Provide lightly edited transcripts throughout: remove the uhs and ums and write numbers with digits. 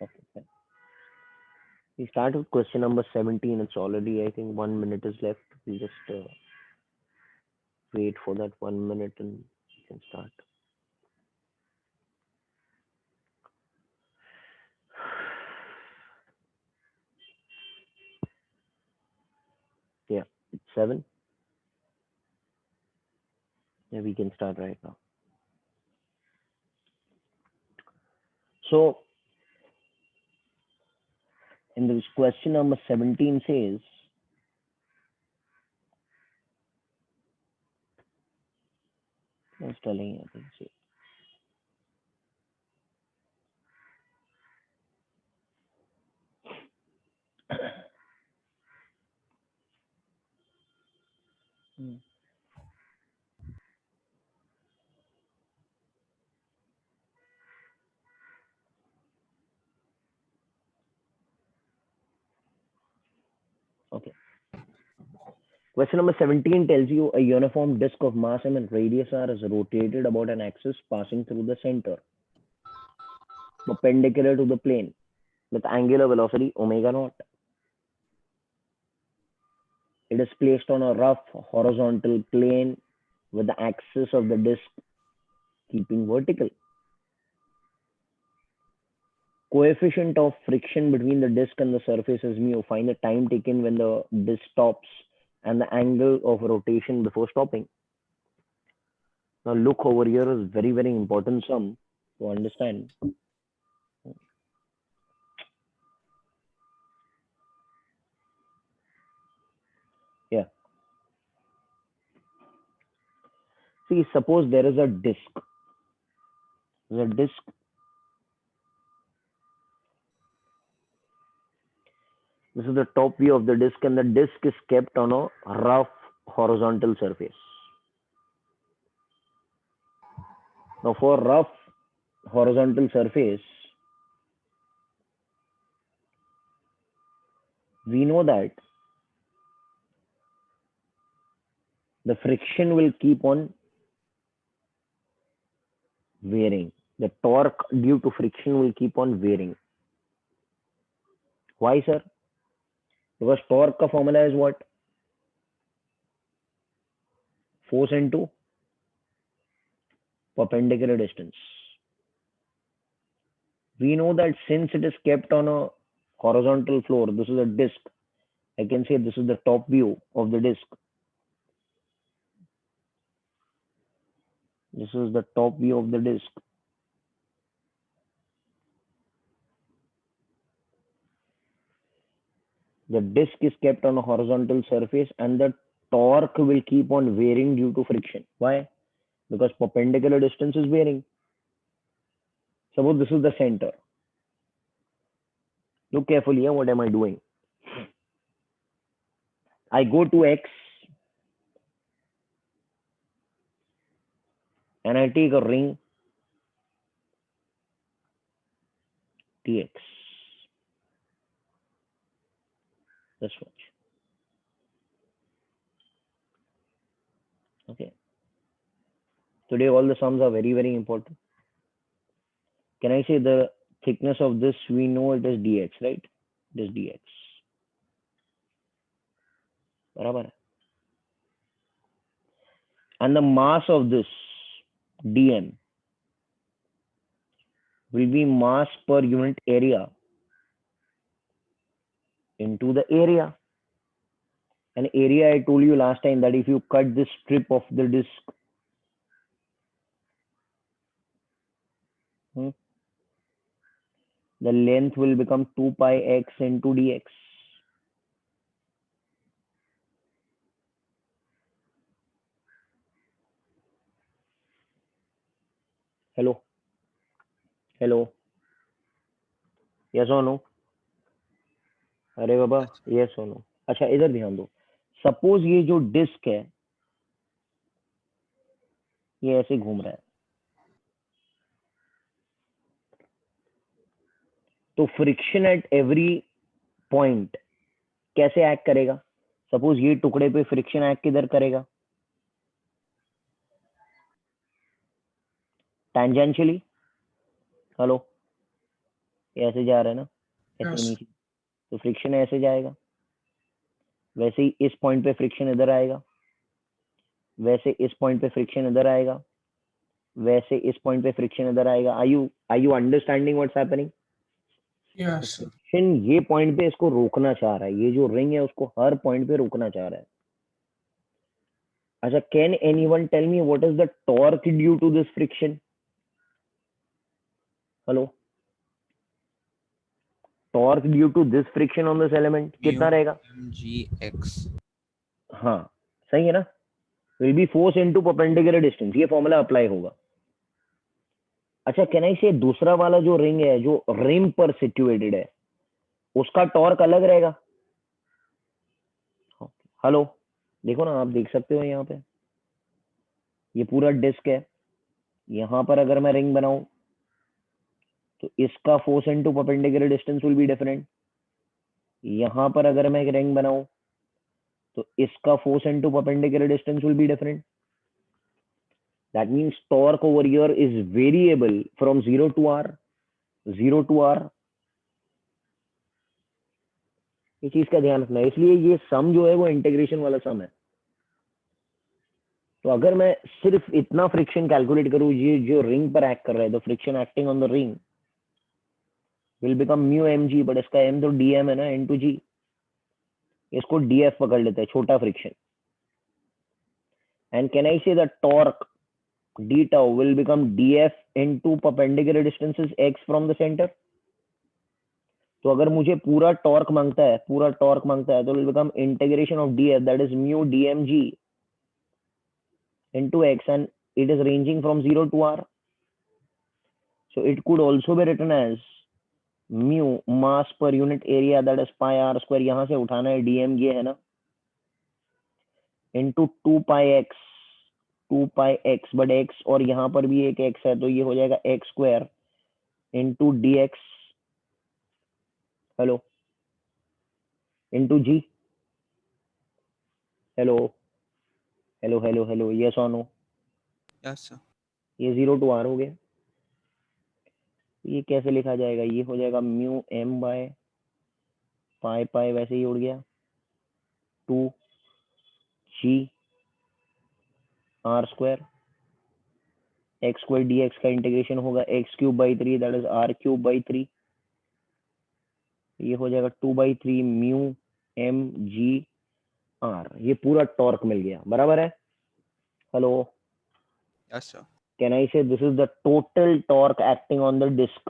Okay, fine. We start with question number 17. It's already, I think, 1 minute is left. We'll just wait for that 1 minute and we can start. Yeah, it's 7. Yeah, we can start right now. So, in this question number 17 says, I was telling you, I think, see. Hmm. Okay. Question number 17 tells you a uniform disk of mass m and radius r is rotated about an axis passing through the center, perpendicular to the plane, with angular velocity omega naught. It is placed on a rough horizontal plane with the axis of the disk keeping vertical. Coefficient of friction between the disk and the surface is mu. Find the time taken when the disk stops and the angle of rotation before stopping. Now look over here is very, very important sum to understand. Yeah. See, suppose there is a disk. There's a disk. This is the top view of the disk, and the disk is kept on a rough horizontal surface. Now, for rough horizontal surface, we know that the friction will keep on varying. The torque due to friction will keep on varying. Why, sir? Because torque का formula is what? Force into perpendicular distance. We know that since it is kept on a horizontal floor, this is a disk. I can say this is the top view of the disk. This is the top view of the disk. The disk is kept on a horizontal surface and the torque will keep on varying due to friction. Why? Because perpendicular distance is varying. Suppose this is the center. Look carefully here, what am I doing? I go to X and I take a ring TX. This much. Okay. Today all the sums are very, very important. Can I say the thickness of this, we know it is dx, right? It is dx. बराबर है. And the mass of this dm will be mass per unit area into the area. And area, I told you last time that if you cut this strip of the disk, the length will become 2 pi x into dx. Hello? Hello? Yes or no? अरे बाबा, yes or no? अच्छा, इधर ध्यान दो. Suppose ये जो disc है ये ऐसे घूम रहा है, तो फ्रिक्शन एट एवरी पॉइंट कैसे एक्ट करेगा? सपोज ये टुकड़े पे फ्रिक्शन एक्ट किधर करेगा? टेंजेंशियली. हेलो? ये ऐसे जा रहा है ना, ऐसे ही Yes. नीचे, तो फ्रिक्शन ऐसे जाएगा, वैसे ही इस पॉइंट पे फ्रिक्शन इधर आएगा, वैसे इस पॉइंट पे फ्रिक्शन इधर आएगा, वैसे इस पॉइंट पे फ्रिक्शन इधर आएगा। Are you understanding what's happening? तो Yes. फ्रिक्शन ये पॉइंट पे इसको रोकना चाह रहा है, ये जो रिंग है उसको हर पॉइंट पे रोकना चाह रहा है। अच्छा, can anyone tell me what is the torque due to this friction? Hello, torque due to this friction on this element mu कितना रहेगा? mgx. हाँ, सही है ना, will be force into perpendicular distance, ये फॉर्मूला अप्लाई होगा। अच्छा, can I से दूसरा वाला जो रिंग है जो रिम पर सिचुएटेड है, उसका टॉर्क अलग रहेगा? हेलो, देखो ना, आप देख सकते हो यहाँ पे ये पूरा डिस्क है, यहाँ पर अगर मैं रिंग बनाऊं तो इसका force into perpendicular distance will be different. यहाँ पर अगर मैं एक रिंग बनाऊं तो इसका force into perpendicular distance will be different. That means torque over here is variable from 0 to r, 0 to r। इस चीज का ध्यान रखना है, इसलिए ये सम जो है वो इंटीग्रेशन वाला सम है। तो अगर मैं सिर्फ इतना फ्रिक्शन कैलकुलेट करूं, ये जो रिंग पर एक्ट कर रहा है, तो friction acting on the ring will become mu m g, but इसका m तो dm है ना, n टू g। इसको df पकड़ लेते हैं, छोटा फ्रिक्शन। एंड कैन आई से the torque d tau will become df into perpendicular distances x from the center? तो अगर मुझे पूरा टॉर्क मांगता है, पूरा टॉर्क मांगता है, तो will become integration of df, that is mu dmg into x, and it is ranging from 0 to r. So it could also be written as mu mass per unit area, that is pi r square, यहाँ से उठाना है, dm ये है ना, into 2 pi x, 2 pi x, but x और यहाँ पर भी एक x है, तो ये हो जाएगा x square into dx, hello, into g, hello, hello, hello, hello, yes और नो? Yes sir. ये 0 टू r हो गया। ये कैसे लिखा जाएगा? ये हो जाएगा म्यू m बाय पाई, पाई वैसे ही उड़ गया, 2 g r square, x square D x का इंटीग्रेशन होगा x cube by 3, that is r cube by 3। ये हो जाएगा 2/3 म्यू m g r। ये पूरा टॉर्क मिल गया, बराबर है? Hello, Yes sir. Can I say this is the total torque acting on the disc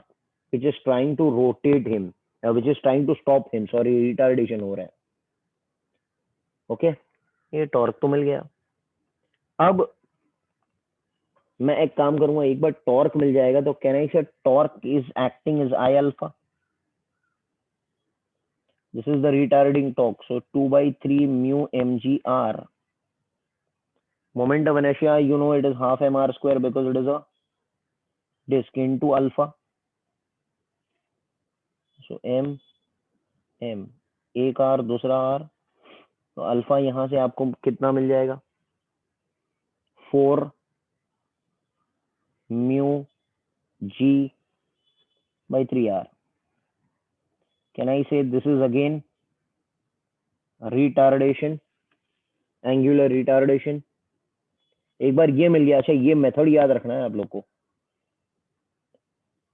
which is trying to rotate him, which is trying to stop him, sorry retardation हो रहा है। Okay, ये torque तो मिल गया। अब मैं एक काम करूंगा, एक बार टॉर्क मिल जाएगा तो can I say torque is acting is I alpha, this is the retarding torque, so 2/3 mu m g r. Moment of inertia, you know, it is half mr square because it is a disk into alpha. So m एक r दूसरा r, तो alpha यहाँ से आपको कितना मिल जाएगा? 4 mu g by 3r। Can I say this is again retardation, angular retardation? एक बार ये मिल गया। अच्छा, ये मेथड याद रखना है आप लोग को,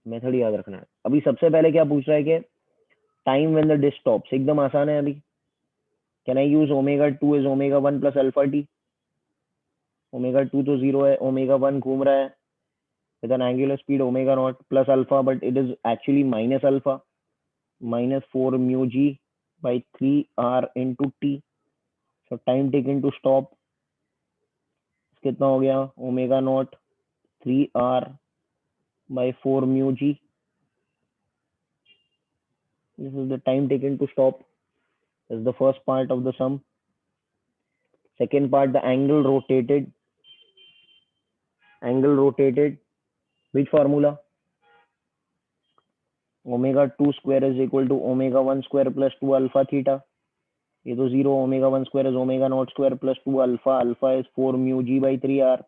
मेथड याद रखना है। अभी सबसे पहले क्या पूछ रहा है कि time when the disc stops, एकदम आसान है अभी। Can I use omega 2 is omega 1 plus alpha t? Omega 2 तो 0 है, ओमेगा 1 घूम रहा है with an angular speed omega naught plus alpha, but it is actually minus alpha, minus 4 mu g by 3 r into t. So time taken to stop कितना हो गया? Omega naught 3 r by 4 mu g. This is the time taken to stop. This is the first part of the sum. Second part, the angle rotated. Angle rotated. Which formula? Omega 2 square is equal to omega 1 square plus 2 alpha theta. ये तो 0, omega 1 square is omega not square plus 2 alpha, alpha is 4 mu g by 3 r,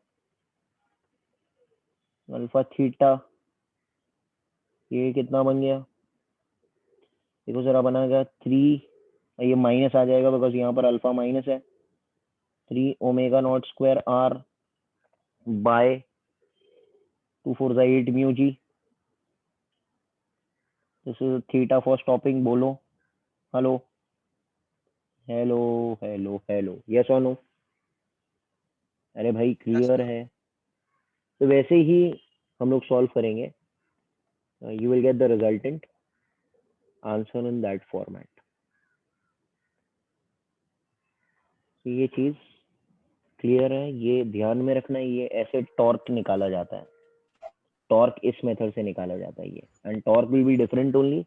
alpha theta, ये कितना बन गया? देखो sir, बना गया 3, ये माइनस आ जाएगा बिकॉज यहाँ पर अल्फा माइनस है, 3 omega not square R by 2 4 8 mu g. This is theta for stopping. बोलो hello hello hello hello, yes और नो? अरे भाई Yes, क्लियर sir. है? तो वैसे ही हम लोग सॉल्व करेंगे, you will get the resultant answer in that format. तो ये चीज क्लियर है, ये ध्यान में रखना है, ये ऐसे टॉर्क निकाला जाता है, टॉर्क इस मेथड से निकाला जाता है ये, and torque will be different only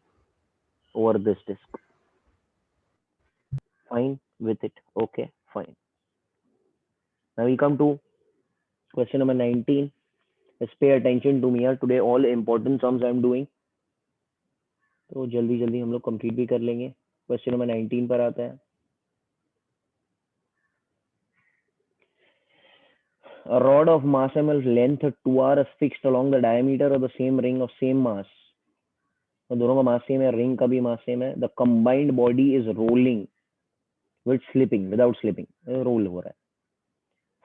over this disc. Fine with it? Okay fine. Now we come to question number 19. Just pay attention to me here. Today all important sums I am doing. तो जल्दी जल्दी हम लोग complete भी कर लेंगे। Question number 19 पर आता है। A rod of mass m of length 2r is fixed along the diameter of the same ring of same mass. तो दोनों का मास सेम है, रिंग का भी मास सेम है। The combined body is rolling with slipping, without slipping, roll हो रहा है।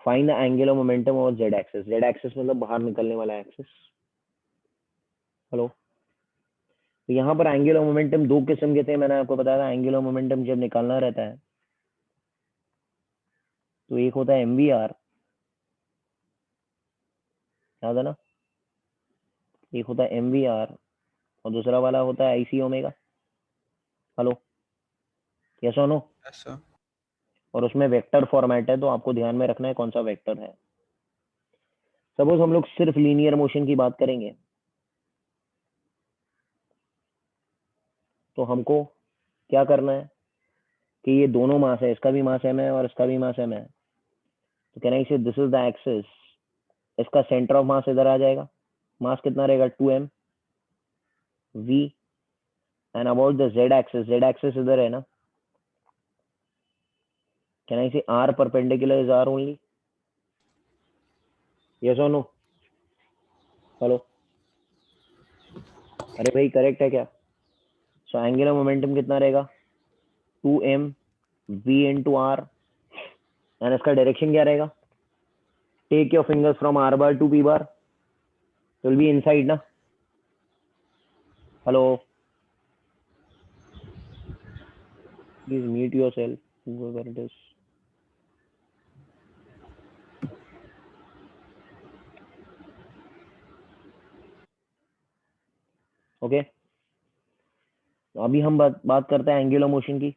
फाइंड द एंगुलर मोमेंटम और जेड एक्सिस। जेड एक्सिस मतलब बाहर निकलने वाला एक्सिस। हेलो, तो यहाँ पर एंगुलर मोमेंटम दो किस्म के थे, मैंने आपको बताया था। एंगुलर मोमेंटम जब निकालना रहता है तो एक होता है MVR, याद है ना? एक होता है MVR और दूसरा वाला होता है IC ओमेगा। हेलो, यस और नो? Yes, sir. और उसमें वेक्टर फॉर्मेट है, तो आपको ध्यान में रखना है कौन सा वेक्टर है। सपोज हम लोग सिर्फ लीनियर मोशन की बात करेंगे, तो हमको क्या करना है कि ये दोनों मास है, इसका भी मास m है और इसका भी मास m है। तो कहना इसे दिस इज द एक्सिस, इसका सेंटर ऑफ मास इधर आ जाएगा, मास कितना रहेगा 2m v, and about the Z axis, z axis इधर है ना, कहना इसे r perpendicular is r only. Yes और नो? हेलो, अरे भाई करेक्ट है क्या? सो एंगुलर मोमेंटम कितना रहेगा 2m v into r, and इसका डायरेक्शन क्या रहेगा? Take your fingers from r bar to p bar, will be inside ना। Hello, please mute yourself whoever it is. Okay, अभी हम बात करते हैं एंगुलर मोशन की।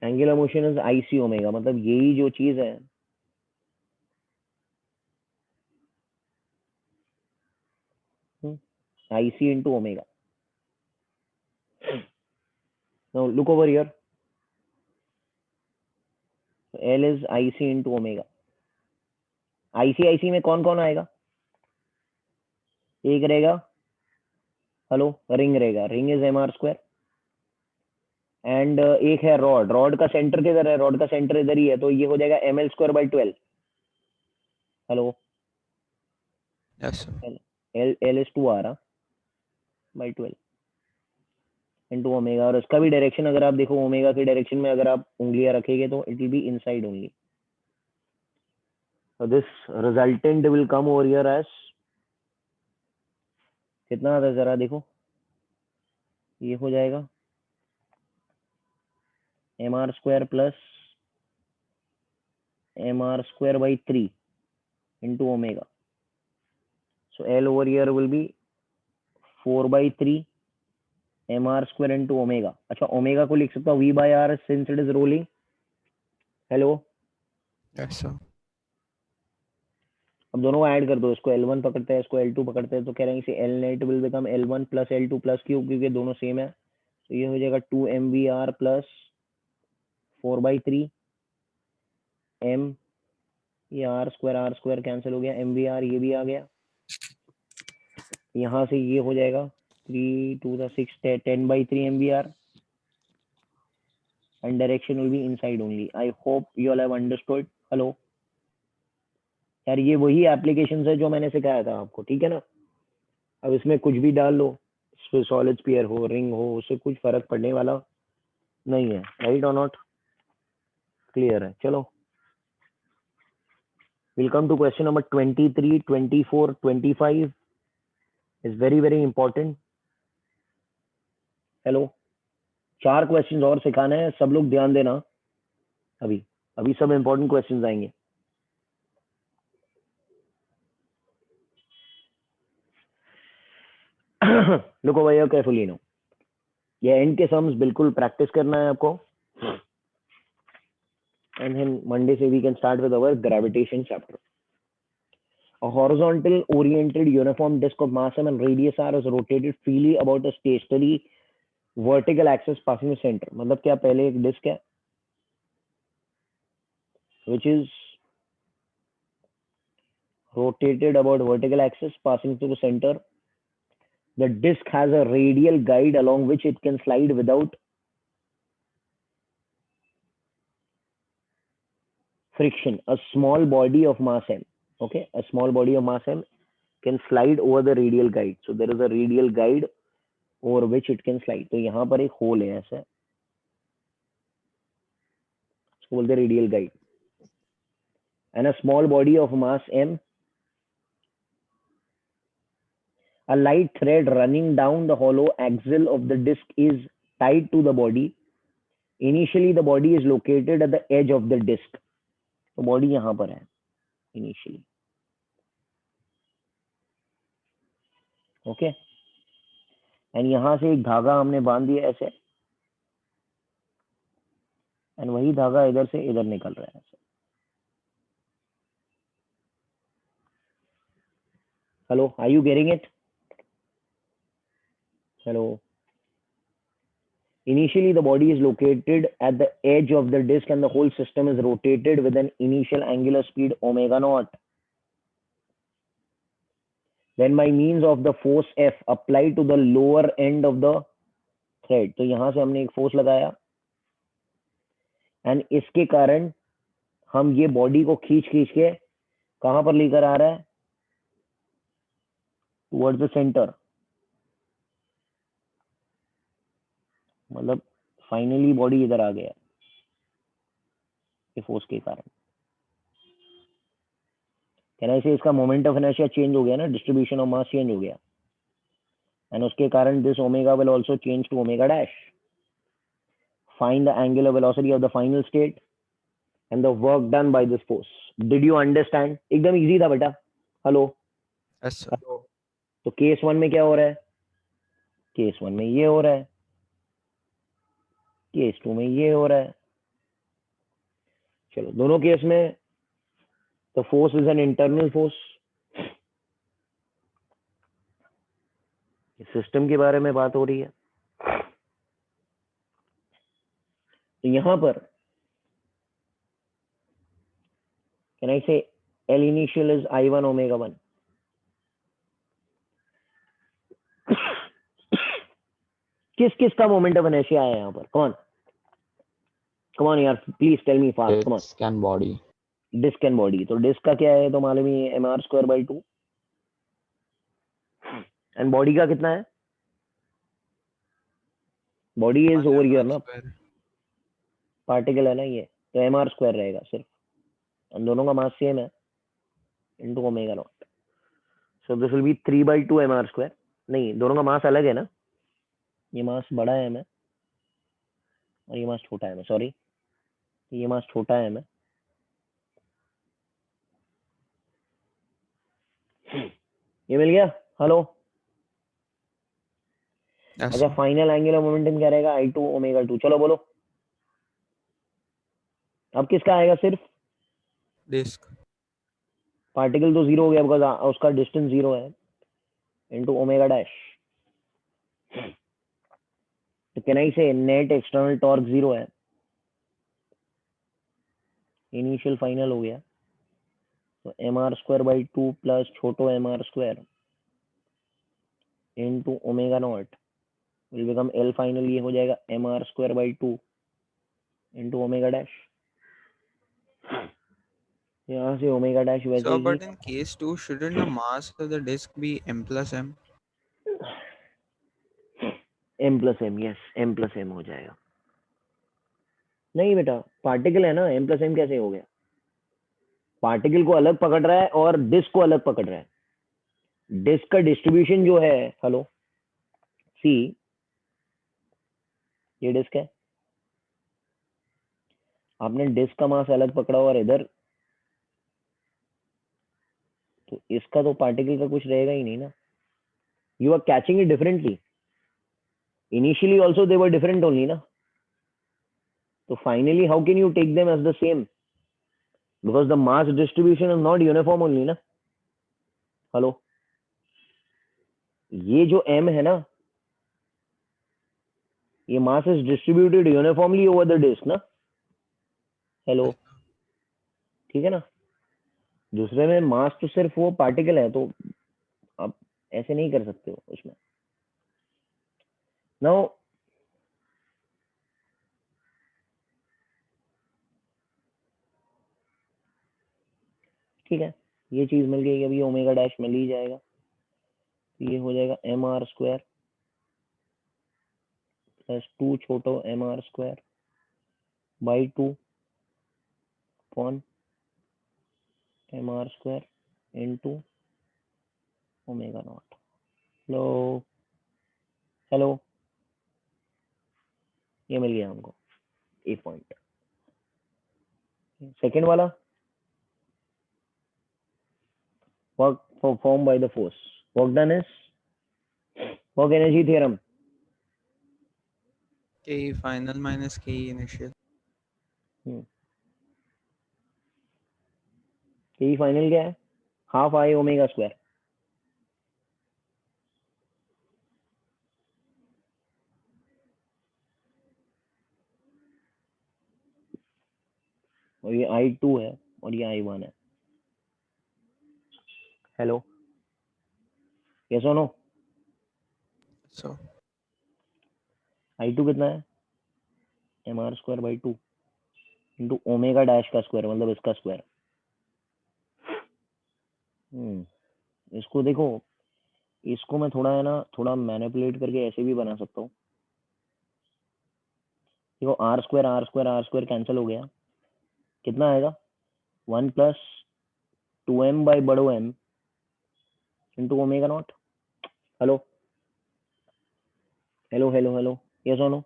Angular motion is IC omega, मतलब यही जो चीज है, IC into omega. Now look over here, L is IC into omega. IC में कौन कौन आएगा? एक रहेगा, हेलो, रिंग रहेगा, ring is mr square, and एक है रॉड, रॉड का सेंटर किधर है? रॉड का सेंटर इधर ही है, तो ये हो जाएगा ml square by 12। Hello, Yes, sir. L is 2r by 12 into omega, और इसका भी डायरेक्शन अगर आप देखो, ओमेगा की डायरेक्शन में अगर आप उंगलियां रखेंगे तो it will be inside only. So this resultant will come over here as कितना आता है जरा देखो, ये हो जाएगा mr square plus mr square by 3 into omega. So L over here will be 4 by 3 mr square into omega. अच्छा, omega को लिख सकता हूँ v by r since it is rolling. Hello, Yes, sir. अब दोनों को ऐड कर दो, इसको L1 पकड़ते हैं, इसको L2 पकड़ते हैं, तो कह रहे हैं इसे L net will become L1 plus L2 plus Q, क्योंकि दोनों सेम है। तो ये हो जाएगा 2 mvr प्लस 4 by 3 m, ये आर स्क्वायर कैंसिल हो गया, MVR ये भी आ गया, यहाँ से ये हो जाएगा 3 2 6 10 by 3 MVR, and direction will be inside only. I hope you all have understood. Hello, यार ये वही एप्लीकेशन है जो मैंने सिखाया था आपको, ठीक है ना। अब इसमें कुछ भी डाल लो, इसमें सॉलिड स्फीयर हो, रिंग हो, उससे कुछ फर्क पड़ने वाला नहीं है, राइट और नॉट? क्लियर है? चलो, we'll come to question number 23, 24, 25 is very very important. Hello, 4 questions और सिखाने हैं, सब लोग ध्यान देना। अभी अभी सब इंपॉर्टेंट क्वेश्चंस आएंगे। लुको भैया केयरफुली नो, ये एंड के सम्स बिल्कुल प्रैक्टिस करना है आपको, एंड देन मंडे से we can start with our gravitation chapter. A horizontal oriented uniform disk of mass m and radius r is rotated freely about a stationary vertical axis passing the center. मतलब क्या, पहले एक disc है which is rotated about vertical axis passing through the center. The disk has a radial guide along which it can slide without friction. A small body of mass m, okay, a small body of mass m can slide over the radial guide. So there is a radial guide over which it can slide. तो यहाँ पर एक whole है ऐसा, इसको बोलते हैं radial guide. And a small body of mass m, a light thread running down the hollow axle of the disk is tied to the body. Initially the body is located at the edge of the disk. तो body यहाँ पर है initially, okay. And यहाँ से एक धागा हमने बांध दिया ऐसे, एंड वही धागा इधर से इधर निकल रहा है ऐसे. Hello, are you getting it? Hello. Initially, the body is located at the edge of the disk and the whole system is rotated with an initial angular speed omega naught. Then by means of the force F applied to the lower end of the thread. तो यहाँ से हमने एक force लगाया and इसके कारण हम ये बॉडी को खींच खींच के कहाँ पर लेकर आ रहा है? Towards the centre. मतलब फाइनली बॉडी इधर आ गया ये फोर्स के कारण. कहना इसे इसका मोमेंट ऑफ इनर्शिया चेंज हो गया ना, डिस्ट्रीब्यूशन ऑफ मास चेंज हो गया, एंड उसके कारण this omega will also change to omega dash. Find the angular velocity of the final state and the work done by this force. Did you understand? एकदम easy था बेटा. Hello. Yes, sir. Hello. तो case 1 में क्या हो रहा है? Case 1 में ये हो रहा है, केस 2 में ये हो रहा है. चलो, दोनों केस में the force is an internal force. System के बारे में बात हो रही है. तो यहां पर can I say L initial is I1 omega 1. किस किस का मोमेंट ऑफ इनर्शिया है यहाँ पर? कम ऑन यार, please tell me fast. Come on. Disk and body. Disc and body. तो डिस्क का क्या है तो मालूम ही है, mr²/2. एंड बॉडी का कितना है? बॉडी इज ओवर हियर ना, Square. पार्टिकल है ना ये, तो mr² रहेगा सिर्फ. और दोनों का मास सेम है, into omega naught. So this will be 3/2 mr². नहीं, दोनों का मास अलग है ना, ये मास बड़ा है m है और ये मास छोटा है m. सॉरी, ये मास छोटा है m. ये मिल गया? हेलो. Yes, अच्छा, sir. फाइनल एंगुलर मोमेंटम क्या रहेगा? I2 omega 2. चलो बोलो, अब किसका आएगा? सिर्फ Disk. पार्टिकल तो जीरो हो गया बिकॉज उसका डिस्टेंस जीरो है, इनटू ओमेगा डैश. तो कैन आई से नेट एक्सटर्नल टॉर्क जीरो है, इनिशियल फाइनल हो गया. तो mr²/2 प्लस छोटो mr² into omega naught will become L final. ये हो जाएगा mr²/2 इनटू ओमेगा डैश. यहाँ से ओमेगा डैश वैसे So, he but in case 2, shouldn't the mass of the disk be m plus m? m plus m, yes m plus m हो जाएगा। नहीं बेटा, पार्टिकल है ना, m प्लस एम कैसे हो गया? पार्टिकल को अलग पकड़ रहा है और डिस्क को अलग पकड़ रहा है। डिस्क का डिस्ट्रीब्यूशन जो है, हेलो सी, ये डिस्क है, आपने डिस्क का मास अलग पकड़ा और इधर, तो इसका तो पार्टिकल का कुछ रहेगा ही नहीं ना। You are catching it differently, initially also they were different only ना, तो finally how can you take them as the same, because the mass distribution is not uniform only ना। हेलो, ये जो m है ना, ये mass is distributed uniformly over the disc ना। Hello, Yes. ठीक है ना। दूसरे में मास तो सिर्फ वो पार्टिकल है, तो आप ऐसे नहीं कर सकते हो उसमें। नाउ ठीक है, ये चीज मिल गई, अभी ओमेगा डैश मिल ही जाएगा, तो ये हो जाएगा एम आर स्क्वायर प्लस 2 छोटो m are square by 2 upon m are square into omega not. Hello, hello, ये मिल गया हमको ए पॉइंट। सेकेंड वाला, work perform by the force, work done is work energy theorem. K final minus K initial. यही final क्या है, half I omega square, और ये I2 है और ये I1 है। हेलो, यस और नो? So, I2 कितना है, m are square by 2 into omega dash का स्क्वायर, मतलब इसका स्क्वायर। इसको देखो, इसको मैं थोड़ा है ना, थोड़ा मैनिपुलेट करके ऐसे भी बना सकता हूँ। देखो, R square R square R square cancel हो गया, कितना आएगा, 1 प्लस 2m बाई बड़ो m into omega not. Hello, hello, hello, hello, yes और no?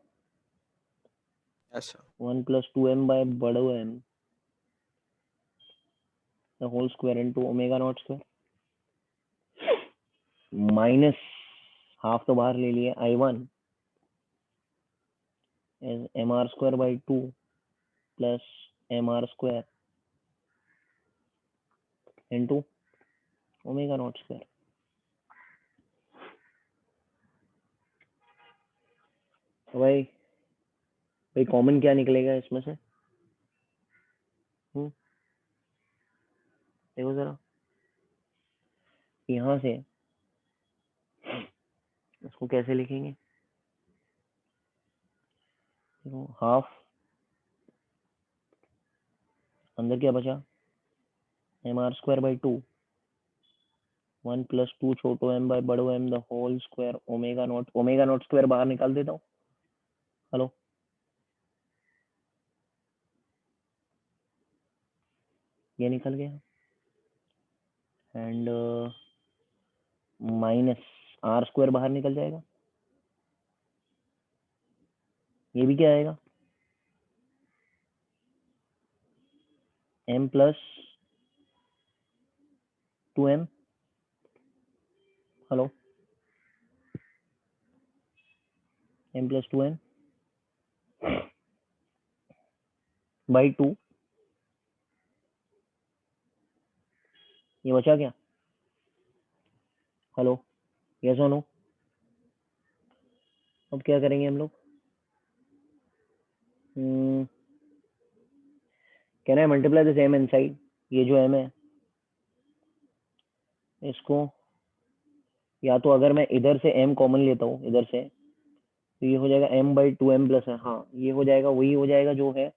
yes, sir. 1 plus 2m by बड़ो m the whole square into omega not square, minus half तो बाहर ले लिया, I1 M are square by 2 plus M are square into omega not square. तो भाई, भाई common क्या निकलेगा इसमें से? देखो जरा, यहाँ से इसको कैसे लिखेंगे, देखो हाफ, अंदर क्या बचा, m are square by 2 1 plus 2 छोटो m बाई बड़ो m the whole square omega not square बाहर निकाल देता हूँ। हेलो, ये निकल गया, एंड माइनस आर स्क्वायर बाहर निकल जाएगा, ये भी क्या आएगा, m plus 2m। Hello, m plus 2m by 2, ये बचा क्या, हेलो, यस और नो? अब क्या करेंगे हम लोग, can I multiply this m inside, ये जो m है इसको, या तो अगर मैं इधर से m कॉमन लेता हूँ इधर से, तो ये हो जाएगा m बाई 2m प्लस है, हाँ ये हो जाएगा, वही हो जाएगा जो है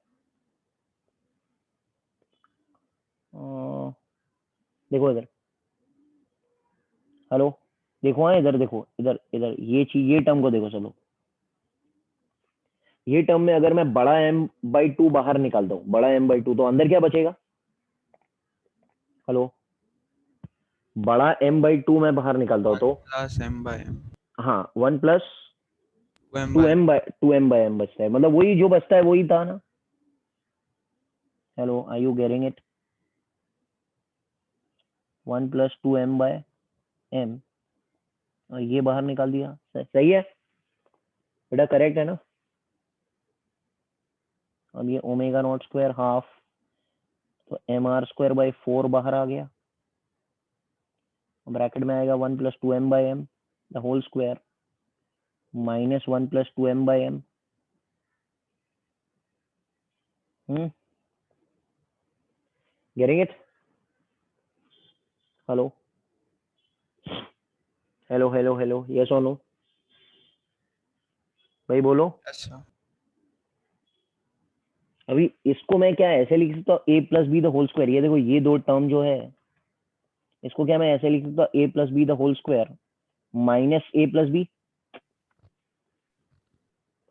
देखो इधर, हेलो, देखो, हाँ इधर देखो, इधर इधर ये चीज, ये टर्म को देखो। चलो, ये टर्म में अगर मैं बड़ा m/2 बाहर निकालता हूँ, बड़ा m/2, तो अंदर क्या बचेगा? हेलो, बड़ा m/2 मैं बाहर निकालता हूँ 1 तो plus m by m, हाँ, 1 plus 2m two by m by two m by m बचता है, मतलब वही जो बचता है वही था ना। Hello, are you getting it? 1 plus 2m/m, और ये बाहर निकाल दिया। सही है बेटा, करेक्ट है ना? अब ये ओमेगा नॉट स्क्वायर हाफ, तो mr² by 4 बाहर आ गया। ब्रैकेट में आएगा 1 plus 2m/m the whole square minus 1 plus 2m/m। Getting it? Hello hello hello hello, yes और नो? भाई बोलो। yes sir, अभी इसको मैं क्या ऐसे लिख सकता हूँ, a plus b the whole square, ये देखो ये दो टर्म जो है, इसको क्या मैं ऐसे लिख सकता हूँ, a plus b the whole square minus a plus b.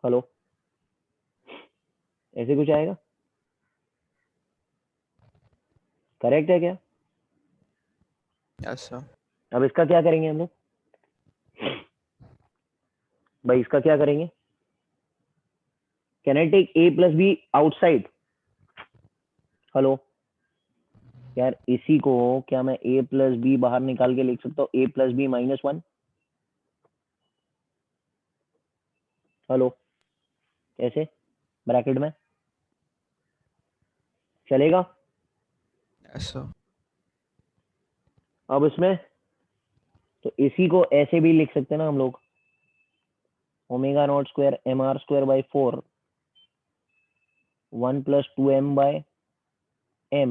Hello, ऐसे कुछ आएगा? करेक्ट है क्या? yes sir, अब इसका क्या करेंगे हम लोग? भाई इसका क्या करेंगे? Can I take a plus b outside? Hello यार, इसी को क्या मैं a प्लस बी बाहर निकाल के लिख सकता हूँ, a प्लस बी -1? हेलो, कैसे? ब्रैकेट में चलेगा? yes sir, अब इसमें तो इसी को ऐसे भी लिख सकते हैं ना हम लोग, omega naught square mr² by 4 1 plus 2m/m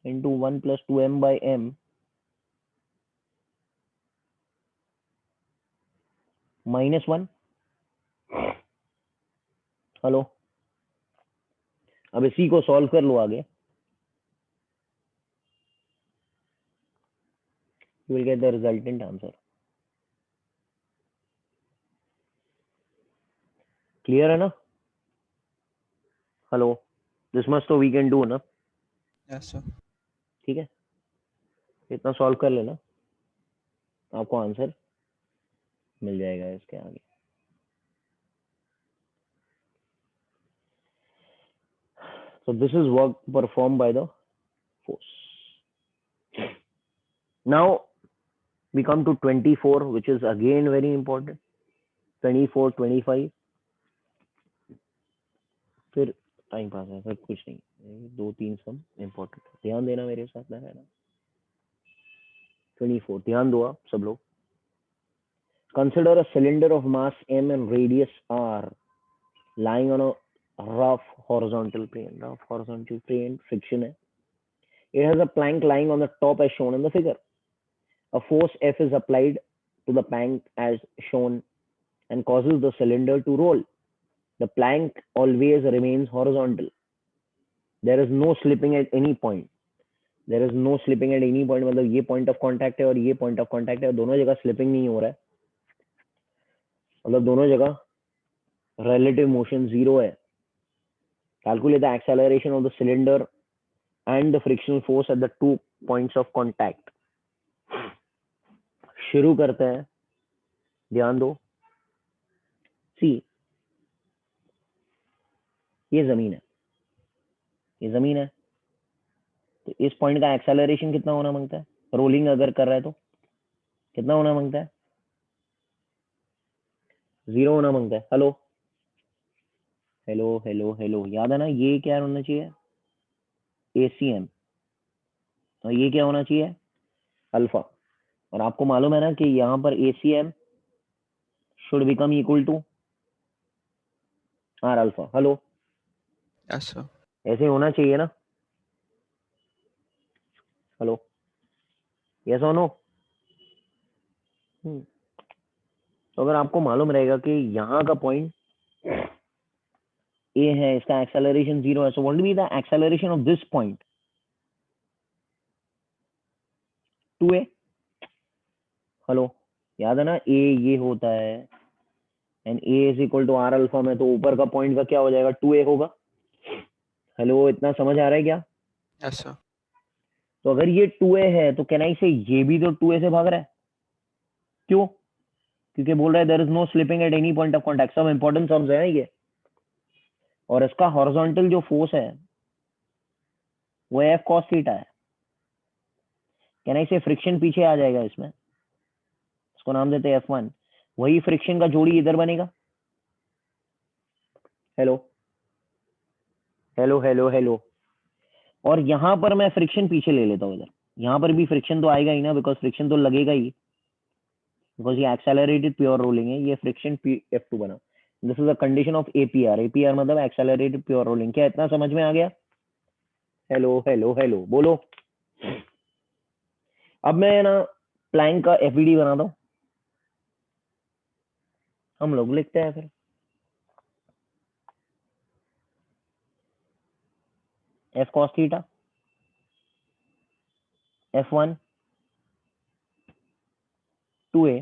into 1 plus 2m/m -1। Hello, अब इसी को सॉल्व कर लो आगे, you will get the resultant answer. Clear है ना? हेलो, दिस मच तो वी कैन डू ना? yes sir, ठीक है, इतना सॉल्व कर लेना, आपको आंसर मिल जाएगा इसके आगे। So this is work performed by the force. Now we come to 24, which is again very important. 24, 25, फिर टाइम पास है, फिर कुछ नहीं, ये दो तीन सम इम्पोर्टेंट, ध्यान देना मेरे साथ में, है ना? 24, ध्यान दो आप सब लोग। Consider a cylinder of mass m and radius r lying on a rough horizontal plane. Rough horizontal plane friction है. It has a plank lying on the top as shown in the figure. A force F is applied to the plank as shown and causes the cylinder to roll. The plank always remains horizontal. There is no slipping at any point. There is no slipping at any point, मतलब ये point of contact है और ये point of contact है, दोनों जगह slipping नहीं हो रहा है, मतलब दोनों जगह relative motion zero है. Calculate the acceleration of the cylinder and the frictional force at the 2 points of contact. शुरू करते हैं, ध्यान दो। सी, ये जमीन है, ये जमीन है, तो इस पॉइंट का एक्सेलरेशन कितना होना मांगता है? रोलिंग अगर कर रहा है तो कितना होना मांगता है? 0 होना मांगता है। हेलो हेलो हेलो हेलो, याद है ना, ये क्या होना चाहिए? ACM, और ये क्या होना चाहिए? अल्फा। और आपको मालूम है ना कि यहाँ पर ACM should become equal to are alpha. Hello, yes sir, ऐसे होना चाहिए ना? हेलो, यस और नो? तो अगर आपको मालूम रहेगा कि यहाँ का पॉइंट ए है, इसका एक्सेलरेशन 0 है, so what will be the acceleration of this point? 2a। Hello, याद है ना, ए ये होता है and a is equal to are alpha में, तो ऊपर का पॉइंट का क्या हो जाएगा? 2a होगा। हेलो, इतना समझ आ रहा है क्या? Yes sir. तो अगर ये 2a है तो कैन आई से ये भी तो 2a से भाग रहा है? क्यों? क्योंकि बोल रहा है there is no slipping at any point of contact. सब इंपॉर्टेंट टर्म्स है ये। और इसका हॉरिजॉन्टल जो फोर्स है वो एफ कॉस थीटा है। कैन आई से फ्रिक्शन पीछे आ जाएगा इसमें, इसको नाम देते हैं F1। वही फ्रिक्शन का जोड़ी इधर बनेगा। Hello hello hello hello. और यहां पर मैं फ्रिक्शन पीछे ले लेता हूँ इधर। यहां पर भी फ्रिक्शन तो आएगा ही ना, बिकॉज फ्रिक्शन तो लगेगा ही, बिकॉज ये एक्सेलरेटेड प्योर रोलिंग है। ये फ्रिक्शन F2 बना। This is a condition of APR। APR मतलब एक्सेलरेटेड प्योर रोलिंग। क्या इतना समझ में आ गया? हेलो हेलो हेलो बोलो। अब मैं ना प्लैंक का FED बनाता हूँ, हम लोग लिखते हैं फिर। F cos theta F1 2a।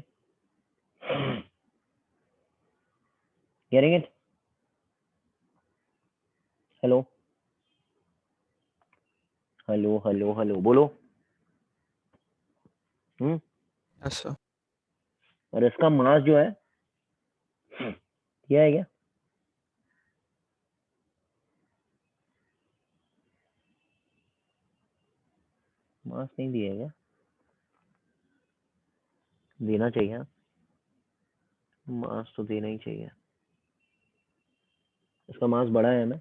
getting it? Hello hello hello hello बोलो। Yes sir. और इसका मास जो है क्या है? क्या मास नहीं दिया है क्या? देना चाहिए, मास तो देना ही चाहिए। इसका मास बड़ा है हमें,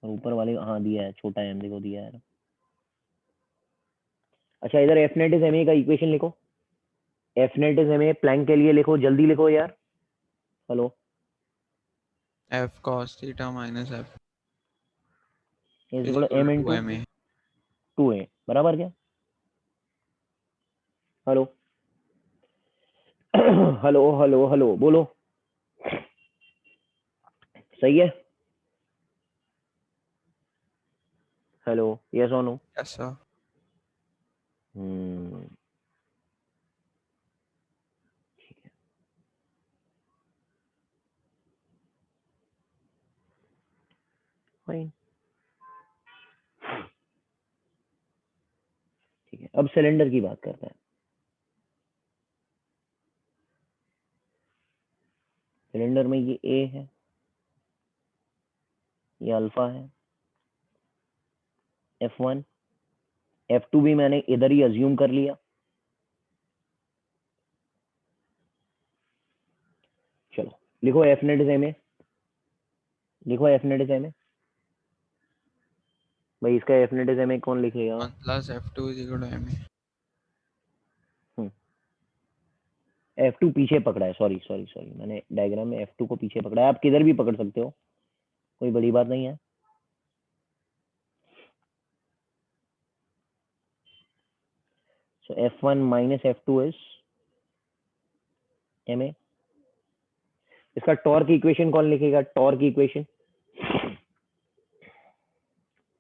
और ऊपर वाले हाँ दिया है, छोटा है देखो दिया है। अच्छा, इधर f net is M a का इक्वेशन लिखो। F net is M a plank के लिए लिखो, जल्दी लिखो यार। Hello, f cos theta minus F is is equal equal m two into m a. 2a बराबर क्या? हेलो हेलो हेलो हेलो बोलो। सही है? हेलो, यस और नो? Yes sir. फाइन, ठीक है। अब सिलेंडर की बात करते हैं। सिलेंडर में ये ए है, ये अल्फा है, F1 F2 भी मैंने इधर ही अज्यूम कर लिया। चलो लिखो F net is M A, लिखो F net is M A. भाई इसका F net is M A कौन लिखेगा? 1 plus F two is equal to M A. F2 पीछे पकड़ा है, सॉरी सॉरी सॉरी, मैंने डायग्राम में F2 को पीछे पकड़ा है। आप किधर भी पकड़ सकते हो, कोई बड़ी बात नहीं है। So F1 minus F2 is M a. इसका टॉर्क इक्वेशन कौन लिखेगा? टॉर्क इक्वेशन,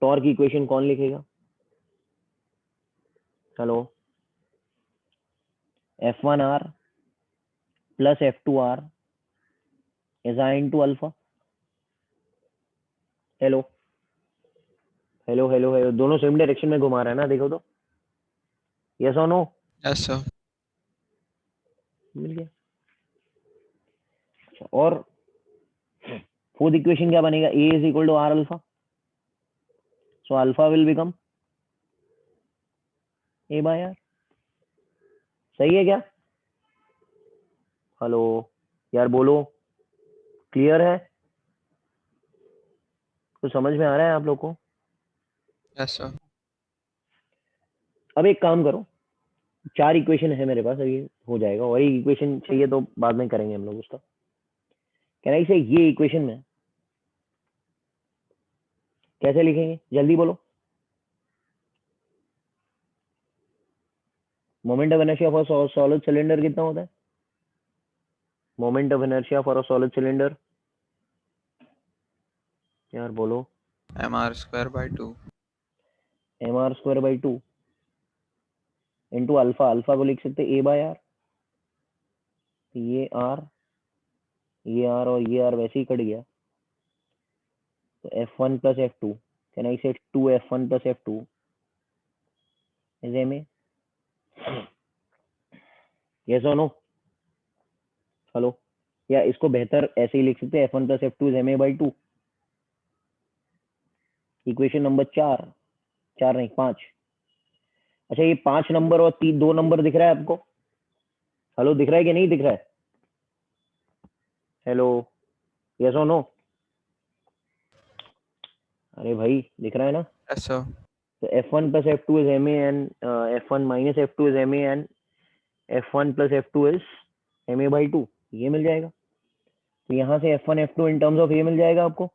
टॉर्क इक्वेशन कौन लिखेगा? Hello, F1R plus F2R is I into alpha. Hello hello hello hello, दोनों सेम डायरेक्शन में घुमा रहा है ना, देखो तो। यस और नो? Yes sir. मिल गया। अच्छा, और फोर्थ इक्वेशन क्या बनेगा? A is equal to are alpha, so alpha will become A by R. सही है क्या? हेलो यार बोलो, क्लियर है? कुछ समझ में आ रहा है आप लोग को? Yes sir. अब एक काम करो, 4 इक्वेशन है मेरे पास, अभी हो जाएगा। और एक इक्वेशन चाहिए तो बाद में करेंगे हम लोग उसका। कह रहा है ये इक्वेशन में कैसे लिखेंगे, जल्दी बोलो। Moment of inertia for solid cylinder कितना होता है? Moment of inertia for a solid cylinder यार बोलो। mr²/2 mr² 2 into alpha, alpha को लिख सकते ए बाय आर, ये आर, ये आर और ये आर वैसे ही कट गया, तो f1 plus f2, can I say 2f1 plus f2 is M a? Yes और नो? हेलो? या इसको बेहतर ऐसे ही लिख सकते हैं, f1 plus f2 is ma/2। Equation number 4, 4 नहीं 5। अच्छा ये 5 नंबर और 2 नंबर दिख रहा है आपको? हेलो, दिख रहा है कि नहीं दिख रहा है? हेलो? यस और नो? अरे भाई दिख रहा है ना? yes sir तो f1 plus f2 is ma and f1 minus f2 is ma and f1 plus f2 is ma/2, ये मिल जाएगा। तो यहाँ से f1 f2 in terms of ये मिल जाएगा आपको।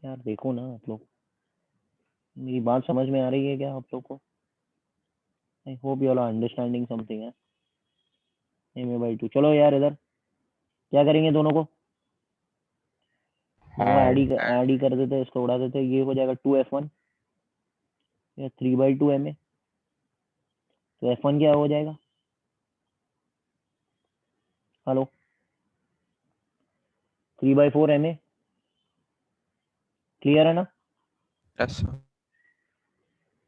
यार देखो ना आप लोग, मेरी बात समझ में आ रही है क्या आप लोग को? I hope you are understanding something है। ma/2, चलो यार इधर क्या करेंगे दोनों को? दोनों ऐड ही कर देते, इसको उड़ा देते, ये हो जाएगा 2f1 या 3/2 ma। तो f1 क्या हो जाएगा? हेलो? 3/4 ma। क्लियर है ना? yes sir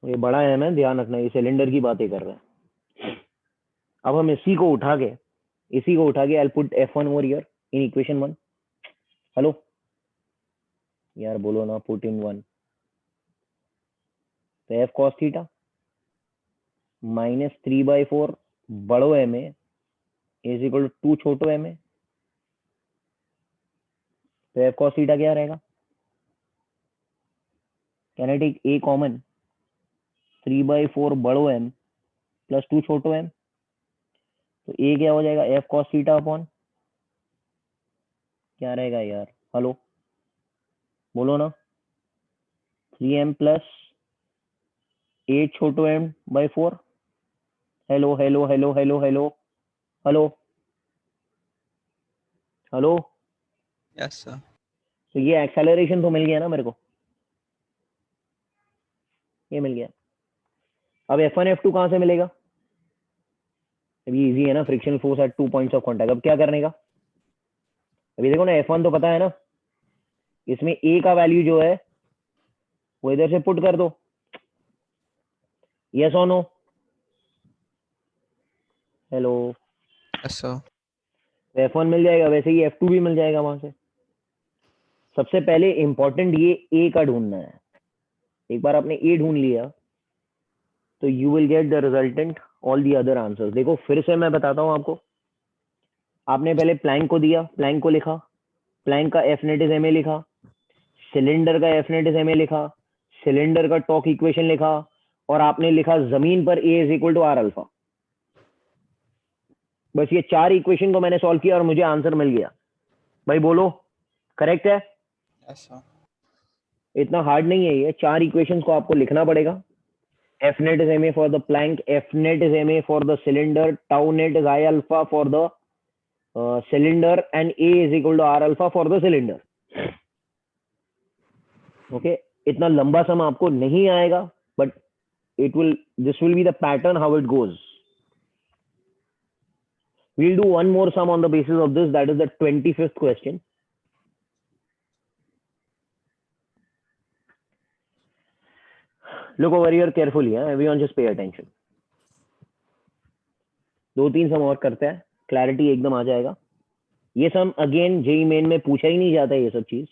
ये बड़ा एम है, ध्यान रखना, ये सिलेंडर की बातें कर रहे हैं। अब हम इसी को उठा के I put f1 over here in equation 1। Hello? यार बोलो ना, पुट इन 1। तो f cos थीटा माइनस 3/4 बड़ो m a is equal to 2 छोटो एम ए। तो f cos थीटा क्या रहेगा? Can I take a common? 3/4 बड़ो एम प्लस 2 छोटो एम। तो a क्या हो जाएगा? f cos थीटा अपॉन क्या रहेगा यार? हेलो? बोलो ना। 3m प्लस 8 छोटो m/4। Hello hello hello hello hello hello hello? yes sir तो ये एक्सेलरेशन तो मिल गया ना मेरे को, ये मिल गया। अब f1 f2 कहाँ से मिलेगा? अभी इजी है ना, frictional force at 2 points of contact. अब क्या करने का? अभी देखो ना, f1 तो पता है ना, इसमें a का वैल्यू जो है वो इधर से पुट कर दो। यस और नो? हेलो? yes sir तो f1 मिल जाएगा, वैसे ही f2 भी मिल जाएगा वहां से। सबसे पहले इंपॉर्टेंट ये a का ढूंढना है। एक बार आपने a ढूंढ लिया तो you will get the resultant all the other answers. देखो फिर से मैं बताता हूँ आपको। आपने पहले प्लैंक को दिया, प्लैंक को लिखा, प्लैंक का F net is M a लिखा, सिलेंडर का F net is M a लिखा, सिलेंडर का टॉर्क इक्वेशन लिखा, और आपने लिखा जमीन पर A is equal to are alpha. बस ये 4 इक्वेशन को मैंने सॉल्व किया और मुझे आंसर मिल गया। भाई बोलो, करेक्ट है? yes sir इतना हार्ड नहीं है ये। 4 इक्वेशंस को आपको लिखना पड़ेगा। F net is M a for the plank, f net is M a for the cylinder, tau net is I alpha for the cylinder, and A is equal to R alpha for the cylinder. Okay, इतना लंबा सम आपको नहीं आएगा, but this will be the pattern how it goes. We'll do one more sum on the basis of this, that is the 25th question. Look over here carefully, everyone just pay attention. 2-3 सम और करते हैं, clarity एकदम आ जाएगा। ये सम again JEE main में पूछा ही नहीं जाता ये सब चीज,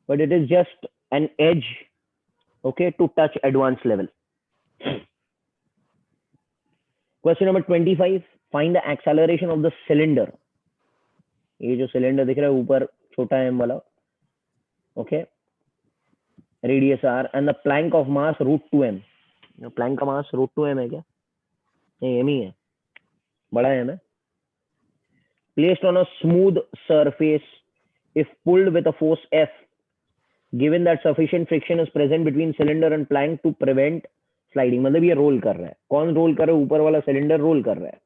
but it is just an edge, okay, to touch advanced level. Question number 25, find the acceleration of the cylinder. ये जो सिलेंडर दिख रहा है ऊपर छोटा एम वाला, okay, radius r, and the plank of mass √2m। Plank का mass √2m है क्या? नहीं, एम ही है, बड़ा एम है। Placed on a smooth surface if pulled with a force F, given that sufficient friction is present between cylinder and plank to prevent sliding. मतलब ये role कर रहा है। कौन रोल कर रहा है? ऊपर वाला सिलेंडर रोल कर रहा है।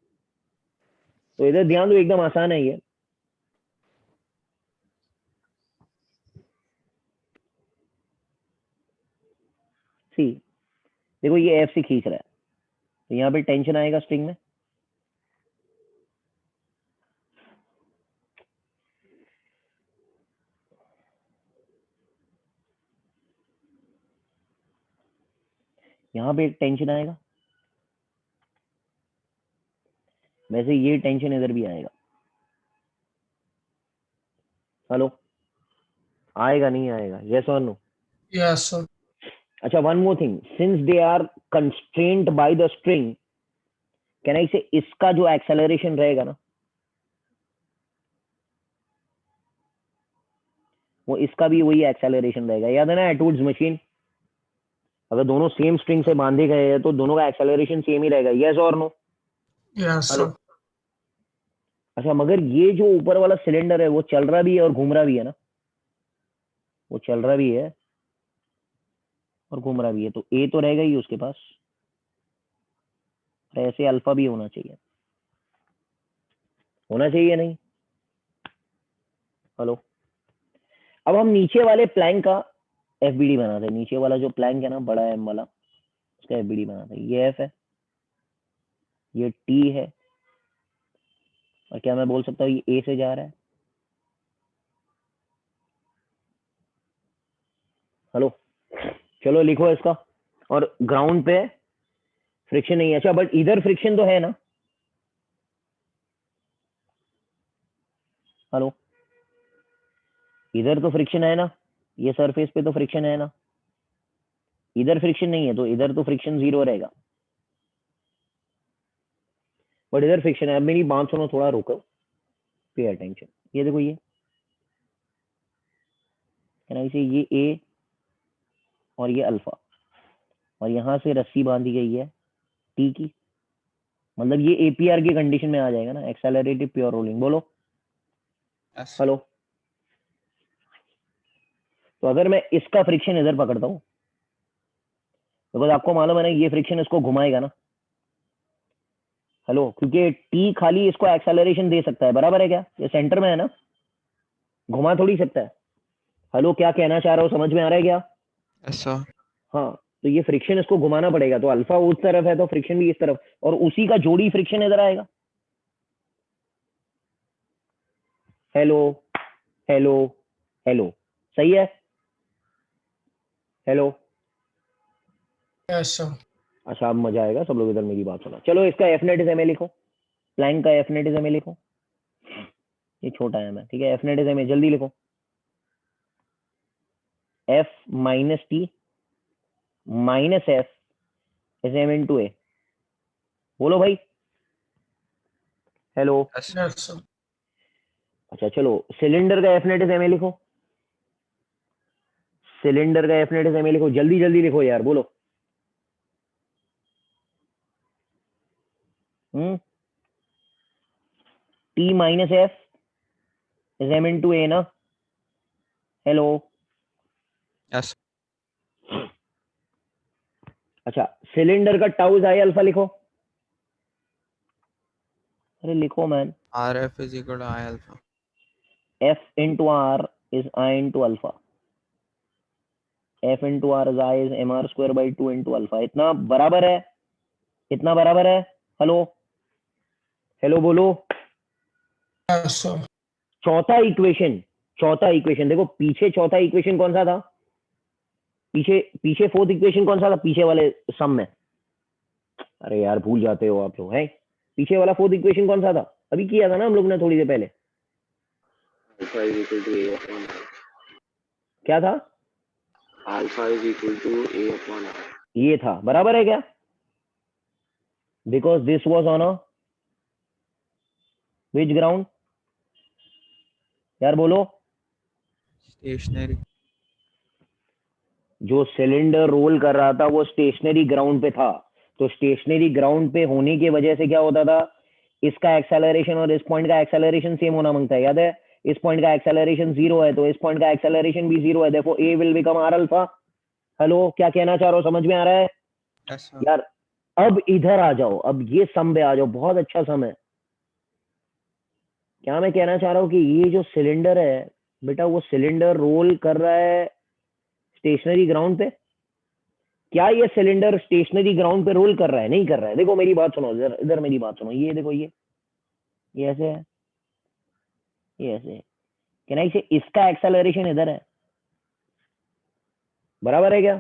तो इधर ध्यान दो, एकदम आसान है ये। सी देखो ये एफ से खींच रहा है, तो यहाँ पे टेंशन आएगा स्ट्रिंग में। यहाँ पे एक टेंशन आएगा, वैसे ये टेंशन इधर भी आएगा। हेलो, आएगा नहीं आएगा, यस और नो? Yes, sir. अच्छा, one more thing, since they are constraint by the string, can I say इसका जो एक्सेलरेशन रहेगा ना, वो इसका भी वही एक्सेलरेशन रहेगा। याद है ना एटवुड्स मशीन, अगर दोनों सेम स्ट्रिंग से बांधे गए हैं तो दोनों का एक्सेलरेशन सेम ही रहेगा, यस और नो? Yes, hello, sir. अच्छा, मगर ये जो ऊपर वाला सिलेंडर है वो चल रहा भी है और घूम रहा भी है ना, वो चल रहा भी है और घूम रहा भी है, तो ए तो रहेगा ही उसके पास, और ऐसे अल्फा भी होना चाहिए, होना चाहिए नहीं? हेलो, अब हम नीचे वाले प्लैंक का एफबीडी बनाते हैं। नीचे वाला जो प्लैंक है ना, बड़ा एम वाला, उसका एफबीडी बनाते हैं। ये एफ है, ये टी है, और क्या मैं बोल सकता हूँ ये ए से जा रहा है। हेलो, चलो लिखो इसका, और ग्राउंड पे फ्रिक्शन नहीं है। अच्छा, बट इधर फ्रिक्शन तो है ना? हेलो, इधर तो फ्रिक्शन है ना, ये सरफेस पे तो फ्रिक्शन है ना, इधर फ्रिक्शन नहीं है तो इधर तो फ्रिक्शन जीरो रहेगा, बट इधर फ्रिक्शन है। अब मेरी बात सुनो, थोड़ा रुको, पे अटेंशन। ये देखो, ये इसे ये ए और ये अल्फा, और यहां से रस्सी बांधी गई है टी की, मतलब ये एपीआर की कंडीशन में आ जाएगा ना, एक्सेलरेटेड प्योर रोलिंग। बोलो Yes. हेलो, तो अगर मैं इसका फ्रिक्शन इधर पकड़ता हूँ, तो बस आपको मालूम है ना ये फ्रिक्शन इसको घुमाएगा ना। हेलो, क्योंकि टी खाली इसको एक्सेलरेशन दे सकता है, बराबर है क्या? ये सेंटर में है ना, घुमा थोड़ी सकता है। हेलो, क्या कहना चाह रहा हूँ, समझ में आ रहा है क्या? Yes, sir. हाँ, तो ये फ्रिक्शन इसको घुमाना पड़ेगा, तो अल्फा उस तरफ है तो फ्रिक्शन भी इस तरफ, और उसी का जोड़ी फ्रिक्शन इधर आएगा। हेलो, हेलो, हेलो, सही है? Hello, Yes, sir. अच्छा, अब मजा आएगा, सब लोग इधर मेरी बात सुना। चलो इसका F net is M A लिखो, प्लैंक का F net is M A लिखो, ये छोटा है मैं, ठीक है? F net is M A जल्दी लिखो, F minus T minus F is M into A. बोलो भाई, हेलो। Yes. Yes, sir. अच्छा चलो, सिलेंडर का F net is M A लिखो, सिलेंडर का F net is M A लिखो, जल्दी जल्दी लिखो यार, बोलो। T minus F is M into A ना? Hello, Yes. अच्छा, सिलेंडर का टाउ इज आई अल्फा लिखो, अरे लिखो man. RF is equal to I alpha. F into R is I into alpha, F into R is I is M are square by two into alpha. इतना बराबर है, इतना बराबर है? Hello, hello बोलो। Yes, sir. चौथा equation, चौथा equation देखो, पीछे चौथा इक्वेशन कौन सा था? पीछे पीछे फोर्थ इक्वेशन कौन सा था पीछे वाले सम में? अरे यार भूल जाते हो आप लोग, है? पीछे वाला फोर्थ इक्वेशन कौन सा था? अभी किया था ना हम लोग ने थोड़ी देर पहले। Alpha is equal to A upon R. क्या था? Alpha is equal to A upon R. ये था, बराबर है क्या? Because this was on a which ground? यार बोलो। Stationary. जो सिलेंडर रोल कर रहा था वो स्टेशनरी ग्राउंड पे था, तो स्टेशनरी ग्राउंड पे होने की वजह से क्या होता था, इसका एक्सेलरेशन और इस पॉइंट का एक्सेलरेशन सेम होना मांगता है, याद है? इस पॉइंट का एक्सेलरेशन जीरो है तो इस पॉइंट का एक्सेलरेशन भी जीरो है, देखो A will become are alpha. Hello, क्या कहना चाह रहे हो, समझ में आ रहा है Yes, sir. यार? अब इधर आ जाओ, अब ये सम पे आ जाओ, बहुत अच्छा सम है। क्या मैं कहना चाह रहा हूँ कि ये जो सिलेंडर है बेटा, वो सिलेंडर रोल कर रहा है स्टेशनरी ग्राउंड पे, क्या ये सिलेंडर स्टेशनरी ग्राउंड पे रोल कर रहा है? नहीं कर रहा है। देखो मेरी बात सुनो, इधर इधर मेरी बात सुनो, ये देखो, ये ऐसे है, ये ऐसे है। कैन आई से इसका एक्सेलरेशन इधर है, बराबर है क्या?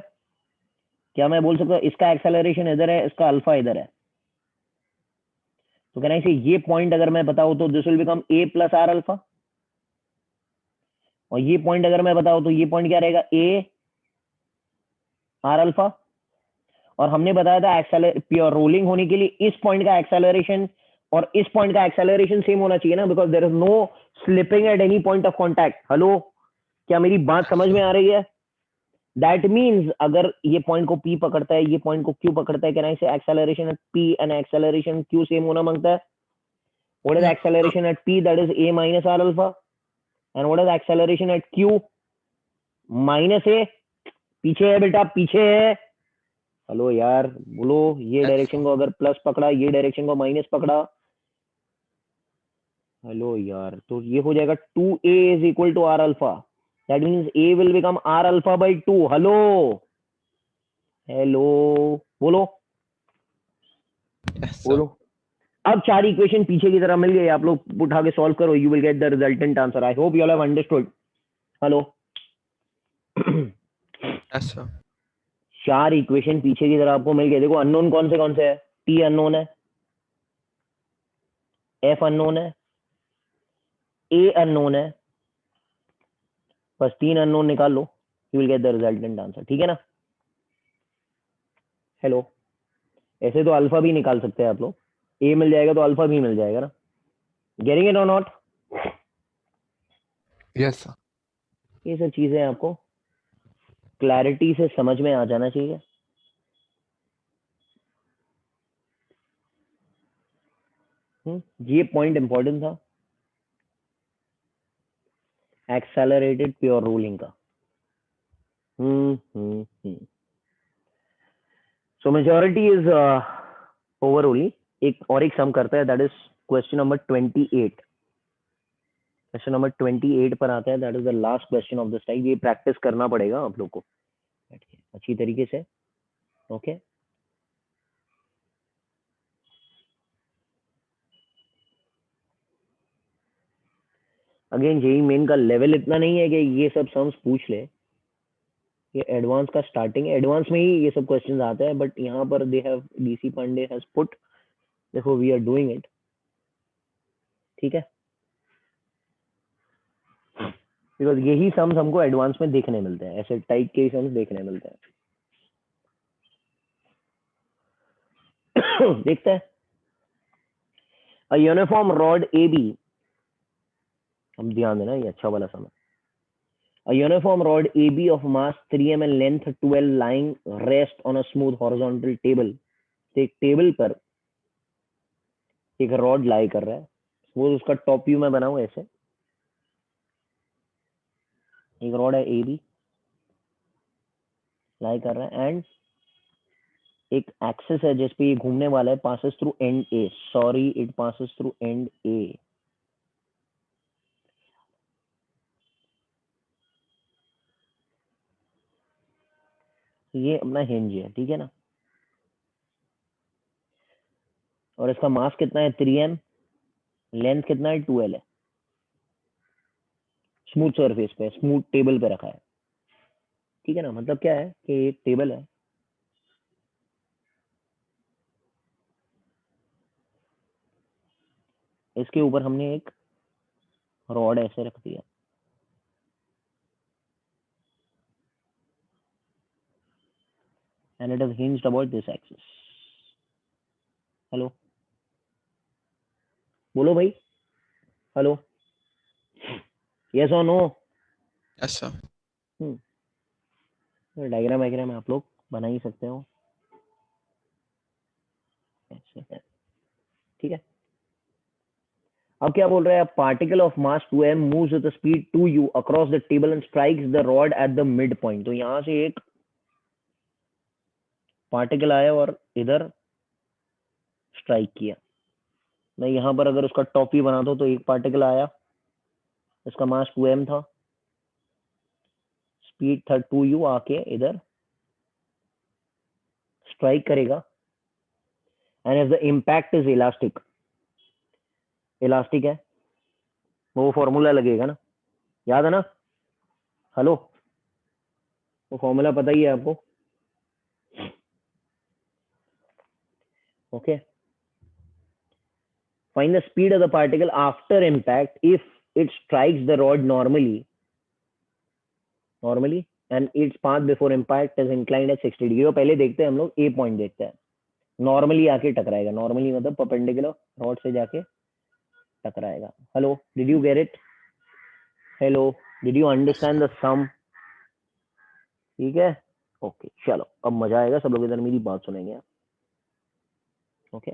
क्या मैं बोल सकता हूँ इसका एक्सेलरेशन इधर है, इसका अल्फा इधर है? तो कैन आई से ये पॉइंट अगर मैं बताऊं तो this will become a plus r alpha, और ये पॉइंट अगर मैं बताऊं तो ये पॉइंट क्या रहेगा? A R alpha. और हमने बताया था एक्सेलर प्योर रोलिंग होने के लिए इस पॉइंट का एक्सेलरेशन और इस पॉइंट का एक्सेलरेशन सेम होना चाहिए ना, because there is no slipping at any point of contact. Hello, क्या मेरी बात समझ में आ रही है? दैट मीन्स अगर ये पॉइंट को P पकड़ता है, ये पॉइंट को Q पकड़ता है, कैन आई से acceleration at P and acceleration Q same होना मांगता है? What is Yeah. Acceleration at P? That is A minus R alpha. And what is acceleration at Q? Minus A। पीछे है बेटा, पीछे है। हेलो यार, बोलो। ये Yes, डायरेक्शन sir. को अगर प्लस पकड़ा, ये डायरेक्शन को माइनस पकड़ा, हेलो यार, तो ये हो जाएगा 2A is equal to are alpha. That means A will become are alpha by 2। Hello, hello, बोलो, Yes, sir. बोलो। अब 4 इक्वेशन पीछे की तरह मिल गए, आप लोग उठा के सॉल्व करो, you will get the resultant answer. I hope you all have understood. Hello. Yes, sir. 4 equation पीछे की तरह आपको मिल गए। देखो अननोन कौन से है? T अननोन है, F अननोन है, A अननोन है। बस 3 अननोन निकाल लो, you will get the resultant answer. ठीक है ना? हेलो। ऐसे तो अल्फा भी निकाल सकते हैं आप लोग, ए मिल जाएगा तो अल्फा भी मिल जाएगा ना। गेटिंग इट और नॉट? Yes, sir. ये सब चीजें आपको क्लैरिटी से समझ में आ जाना चाहिए। ये पॉइंट इंपॉर्टेंट था एक्सेलरेटेड प्योर रूलिंग का। सो मेजॉरिटी इज ओवर ओनली। एक सम करता है, that is question number 28। Question number 28 पर आता है, that is the last question of this type. ये प्रैक्टिस करना पड़ेगा आप लोग को अच्छी तरीके से। ओके, अगेन जेई मेन का लेवल इतना नहीं है कि ये सब सम्स पूछ ले, ये एडवांस का स्टार्टिंग है, एडवांस में ही ये सब क्वेश्चंस आते हैं। बट यहाँ पर they have DC Pandey has put, देखो वी आर डूइंग इट। ठीक है, बिकॉज यही सम्स हमको एडवांस में देखने मिलते हैं, ऐसे टाइप के ही सम्स देखने मिलते हैं। देखते हैं। A uniform rod A B, हम ध्यान देना, ये अच्छा वाला सम है। A uniform rod AB of mass 3 mm length 12 lying rest on a smooth horizontal table. एक टेबल पर एक रॉड लाई कर रहा है, वो उसका टॉप व्यू में बनाऊं ऐसे। एक रॉड है AB लाई कर रहा है, एंड एक एक्सिस है जिसपे ये घूमने वाला है, passes through end A. Sorry, it passes through end A. ये अपना हिंज है, ठीक है ना? और इसका मास कितना है? 3m, लेंथ कितना है? 2l है। स्मूथ सरफेस पे, स्मूथ टेबल पे रखा है, ठीक है ना? मतलब क्या है कि एक टेबल है, इसके ऊपर हमने एक रॉड ऐसे रख दिया, and it is hinged about this axis. Hello, बोलो भाई, हेलो, यस और नो? Yes, sir. डायग्राम वायग्राम आप लोग बना ही सकते हो, ठीक है? अब क्या बोल रहा है? Particle of mass 2m moves with speed 2u across the table and strikes the rod at the mid point. तो यहां से एक पार्टिकल आया और इधर स्ट्राइक किया। मैं यहां पर अगर उसका टॉप व्यू बनाता हूं तो एक पार्टिकल आया, इसका मास 2m था, स्पीड था 2u, आके इधर स्ट्राइक करेगा and if the impact is elastic, elastic है वो फॉर्मूला लगेगा ना, याद है ना? हेलो, वो फॉर्मूला पता ही है आपको? Okay, find the speed of the particle after impact if it strikes the rod normally and its path before impact is inclined at 60 degree. पहले देखते हैं हम लोग, ए पॉइंट देखते हैं, नॉर्मली आके टकराएगा, नॉर्मली मतलब परपेंडिकुलर रॉड से जाके टकराएगा। Hello, did you get it? Hello, did you understand the sum? ठीक है, ओके चलो अब मजा आएगा, सब लोग इधर मेरी बात सुनेंगे। ओके,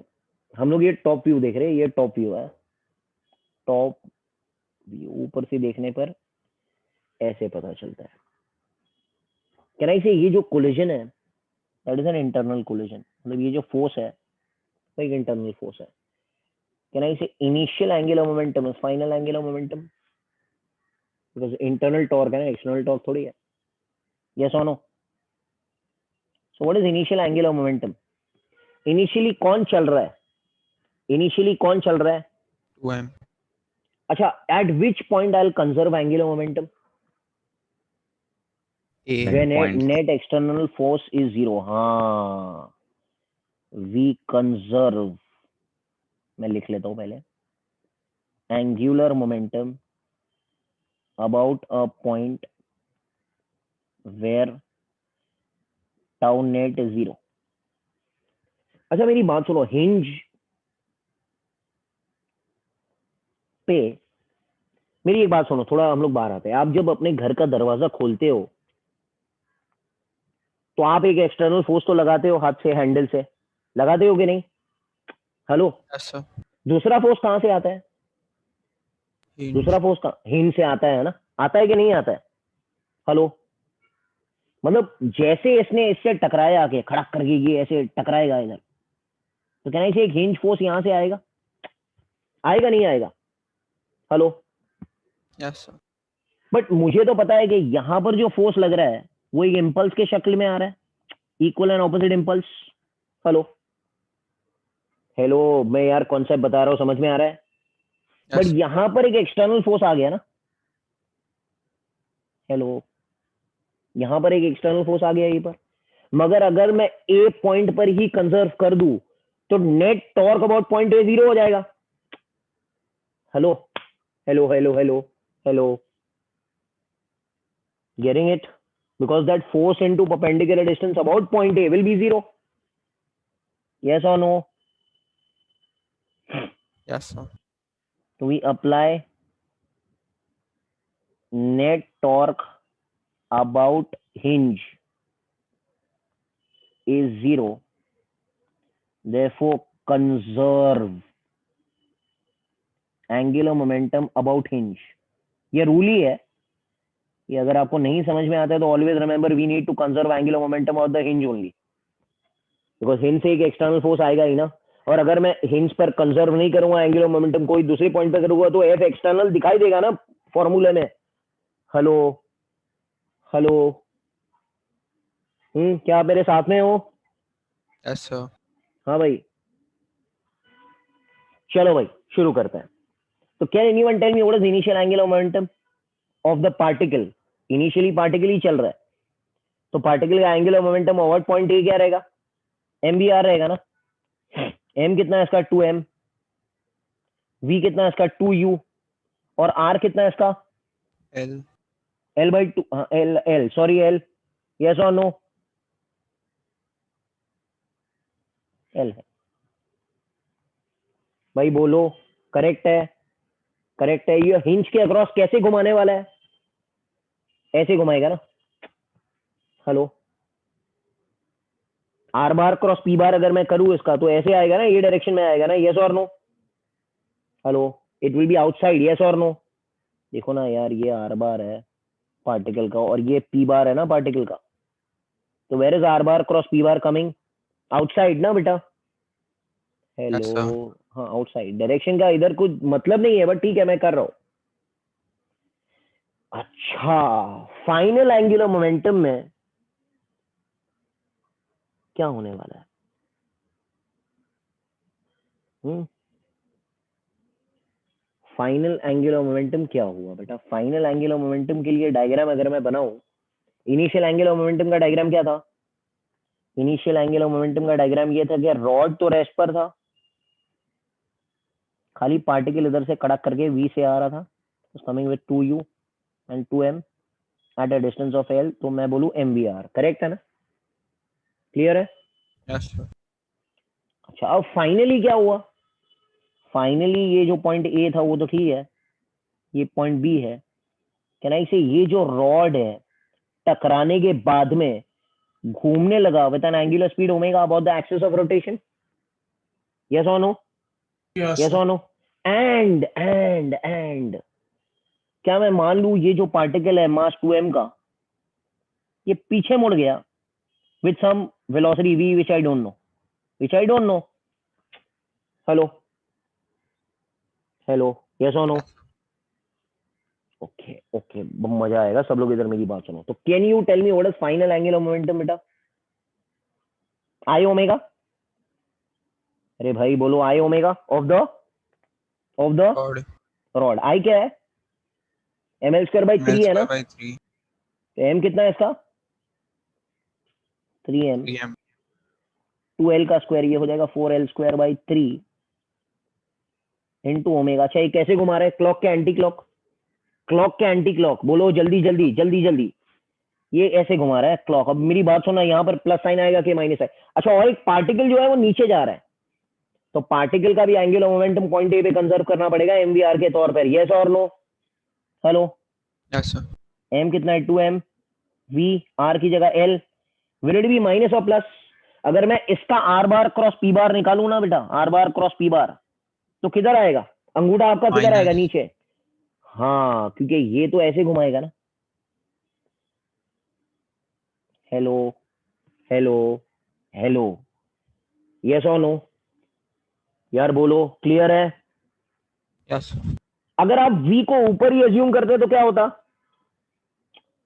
हम लोग ये टॉप व्यू देख रहे हैं, ये टॉप व्यू है, टॉप व्यू ऊपर से देखने पर ऐसे पता चलता है। कैन आई से ये जो कोलिजन है that is an internal collision, मतलब ये जो फोर्स है वो एक इंटरनल फोर्स है। Can I say initial angular momentum is final angular momentum, because internal torque है ना, एक्सटर्नल टॉर्क थोड़ी है। यस और no? So what is initial angular momentum? Initially कौन चल रहा है? इनिशियली कौन चल रहा है? 2m। अच्छा, eight which point I will conserve angular momentum? A। when point. net external force is zero। हाँ, we conserve, मैं लिख लेता हूं पहले, angular momentum about a point where tau net is zero। अच्छा मेरी बात सुनो, हिंज पे मेरी एक बात सुनो, थोड़ा हम लोग बाहर आते हैं। आप जब अपने घर का दरवाजा खोलते हो तो आप एक एक्सटर्नल फोर्स तो लगाते हो, हाथ से, हैंडल से लगाते हो कि नहीं? Hello, Yes sir। दूसरा फोर्स कहां से आता है? Hinge। दूसरा फोर्स का हिंज से आता है ना, आता है कि नहीं आता है? हेलो, मतलब जैसे इसने इससे टकराया, आके खड़क करके ये ऐसे टकराएगा इधर, तो कहना इसे एक हिंज फोर्स यहां से आएगा, आएगा नहीं आएगा? Hello, Yes sir। बट मुझे तो पता है कि यहां पर जो फोर्स लग रहा है वो एक इम्पल्स के शक्ल में आ रहा है, equal and opposite impulse. Hello, hello, मैं यार कॉन्सेप्ट बता रहा हूं, समझ में आ रहा है? But Yes। यहां पर एक एक्सटर्नल फोर्स आ गया ना। हेलो, यहां पर एक एक्सटर्नल फोर्स आ गया यहीं पर, मगर अगर मैं ए पॉइंट पर ही कंजर्व कर दूं तो net torque about point A zero हो जाएगा। Hello hello hello hello hello, getting it? Because that force into perpendicular distance about point A will be zero। Yes or no? Yes sir। So we apply net torque about hinge is zero, therefore conserve angular momentum about hinge। ये rule ही है, ये अगर आपको नहीं समझ में आता है तो always remember we need to conserve angular momentum of the hinge only, because hinge से एक एक्सटर्नल फोर्स आएगा ही ना। और अगर मैं हिंज पर कंजर्व नहीं करूंगा एंगुलर मोमेंटम, कोई दूसरे पॉइंट पर करूंगा तो एफ एक्सटर्नल दिखाई देगा ना फॉर्मूले में। हेलो हेलो, क्या आप मेरे साथ में हो? Yes sir। हाँ भाई, चलो भाई शुरू करते हैं। तो can anyone tell me what is initial angular momentum of the particle? Initially particle ही चल रहा है, तो पार्टिकल का angular momentum over point A क्या रहेगा? एम बी आर रहेगा ना। एम कितना है इसका? 2m। वी कितना है इसका? 2u। और आर कितना है इसका? L। L by two, L L sorry L. Yes और नो? एल है भाई, बोलो। करेक्ट है, करेक्ट है। ये हिंज के अक्रॉस कैसे घुमाने वाला है? ऐसे घुमाएगा ना। Hello, are bar cross P बार अगर मैं करूं इसका तो ऐसे आएगा ना, ये डायरेक्शन में आएगा ना। यस और no? Hello, it will be outside. Yes और नो? देखो ना यार, ये आर बार है पार्टिकल का और ये पी बार है ना पार्टिकल का, तो where is R bar cross P bar coming? Outside ना बेटा। Hello, Yes sir। हाँ आउटसाइड। डायरेक्शन का इधर कुछ मतलब नहीं है, बट ठीक है मैं कर रहा हूं। अच्छा, फाइनल एंगुलर मोमेंटम में क्या होने वाला है? फाइनल एंगुलर मोमेंटम क्या हुआ बेटा? फाइनल एंगुलर मोमेंटम के लिए डायग्राम अगर मैं बनाऊं, इनिशियल एंगुलर मोमेंटम का डायग्राम क्या था? इनिशियल एंगुलर मोमेंटम का डायग्राम ये था कि रॉड तो रेस्ट पर था, खाली पार्टिकल इधर से कड़क करके v से आ रहा था, coming with 2u and 2m at a distance of l, तो मैं बोलूं mvr, करेक्ट है ना? क्लियर है? Yes sir. अच्छा, अब फाइनली क्या हुआ? फाइनली ये जो पॉइंट ए था वो तो ठीक है, ये पॉइंट बी है। कैन आई से ये जो रॉड है टकराने के बाद में घूमने लगा with N angular speed omega about the axis of rotation? Yes और नो? Yes, yes sir. और नो? एंड क्या मैं मान लूं ये जो पार्टिकल है मास 2m का, ये पीछे मुड़ गया with some velocity v which I don't know? Hello, yes और नो? ओके, मजा आएगा, सब लोग इधर मेरी बात सुनो। तो can you tell me what is final angular momentum बेटा? I omega? अरे भाई बोलो, I omega of the god rod. I क्या है? ml2/3 है ना? L2/3 तो m कितना है इसका? 3m। 3m 2l का स्क्वायर ये हो जाएगा 4l²/3 इनटू ओमेगा। अच्छा, ये कैसे घुमा रहे हैं? क्लॉक के एंटी क्लॉक? क्लॉक के एंटी क्लॉक बोलो, जल्दी। ये ऐसे घुमा रहा है क्लॉक। अब मेरी बात सुनना, यहाँ पर प्लस साइन आएगा कि माइनस है? अच्छा, और एक पार्टिकल जो है वो नीचे जा रहा है, तो पार्टिकल का भी एंगुलर मोमेंटम पॉइंट ए पे कंजर्व करना पड़ेगा mvr के तौर पर। यस और no? Hello, yes sir. m कितना है? 2m, v r की जगह l, will it be minus or plus? अगर मैं इसका r bar cross p bar निकालू ना बेटा, r bar cross p bar, तो किधर आएगा? अंगूठा आपका किधर आएगा? माइनस। नीचे। हाँ, क्योंकि ये तो ऐसे घुमाएगा ना। हेलो, यस और नो? यार बोलो, क्लियर है? Yes sir. अगर आप v को ऊपर ही अज्यूम करते तो क्या होता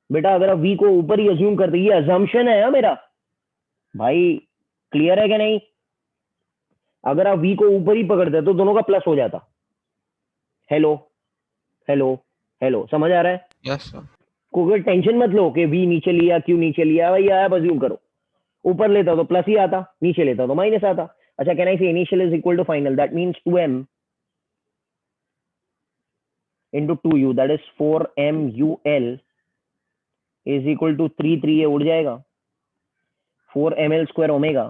बेटा? अगर आप v को ऊपर ही अज्यूम करते, ये अजम्पशन है मेरा भाई, क्लियर है कि नहीं? अगर आप v को ऊपर ही पकड़ते तो दोनों का प्लस हो जाता। हेलो, समझ आ रहा है? Yes sir. कोई टेंशन मत लो कि v नीचे लिया, क्यों नीचे लिया भाई, आप अज्यूम करो। ऊपर लेता तो प्लस ही आता, नीचे लेता तो माइनस आता। अच्छा, can I say initial is equal to final? That means 2m into 2u, that is 4mul is equal to 3 ये उड़ जाएगा 4ml² omega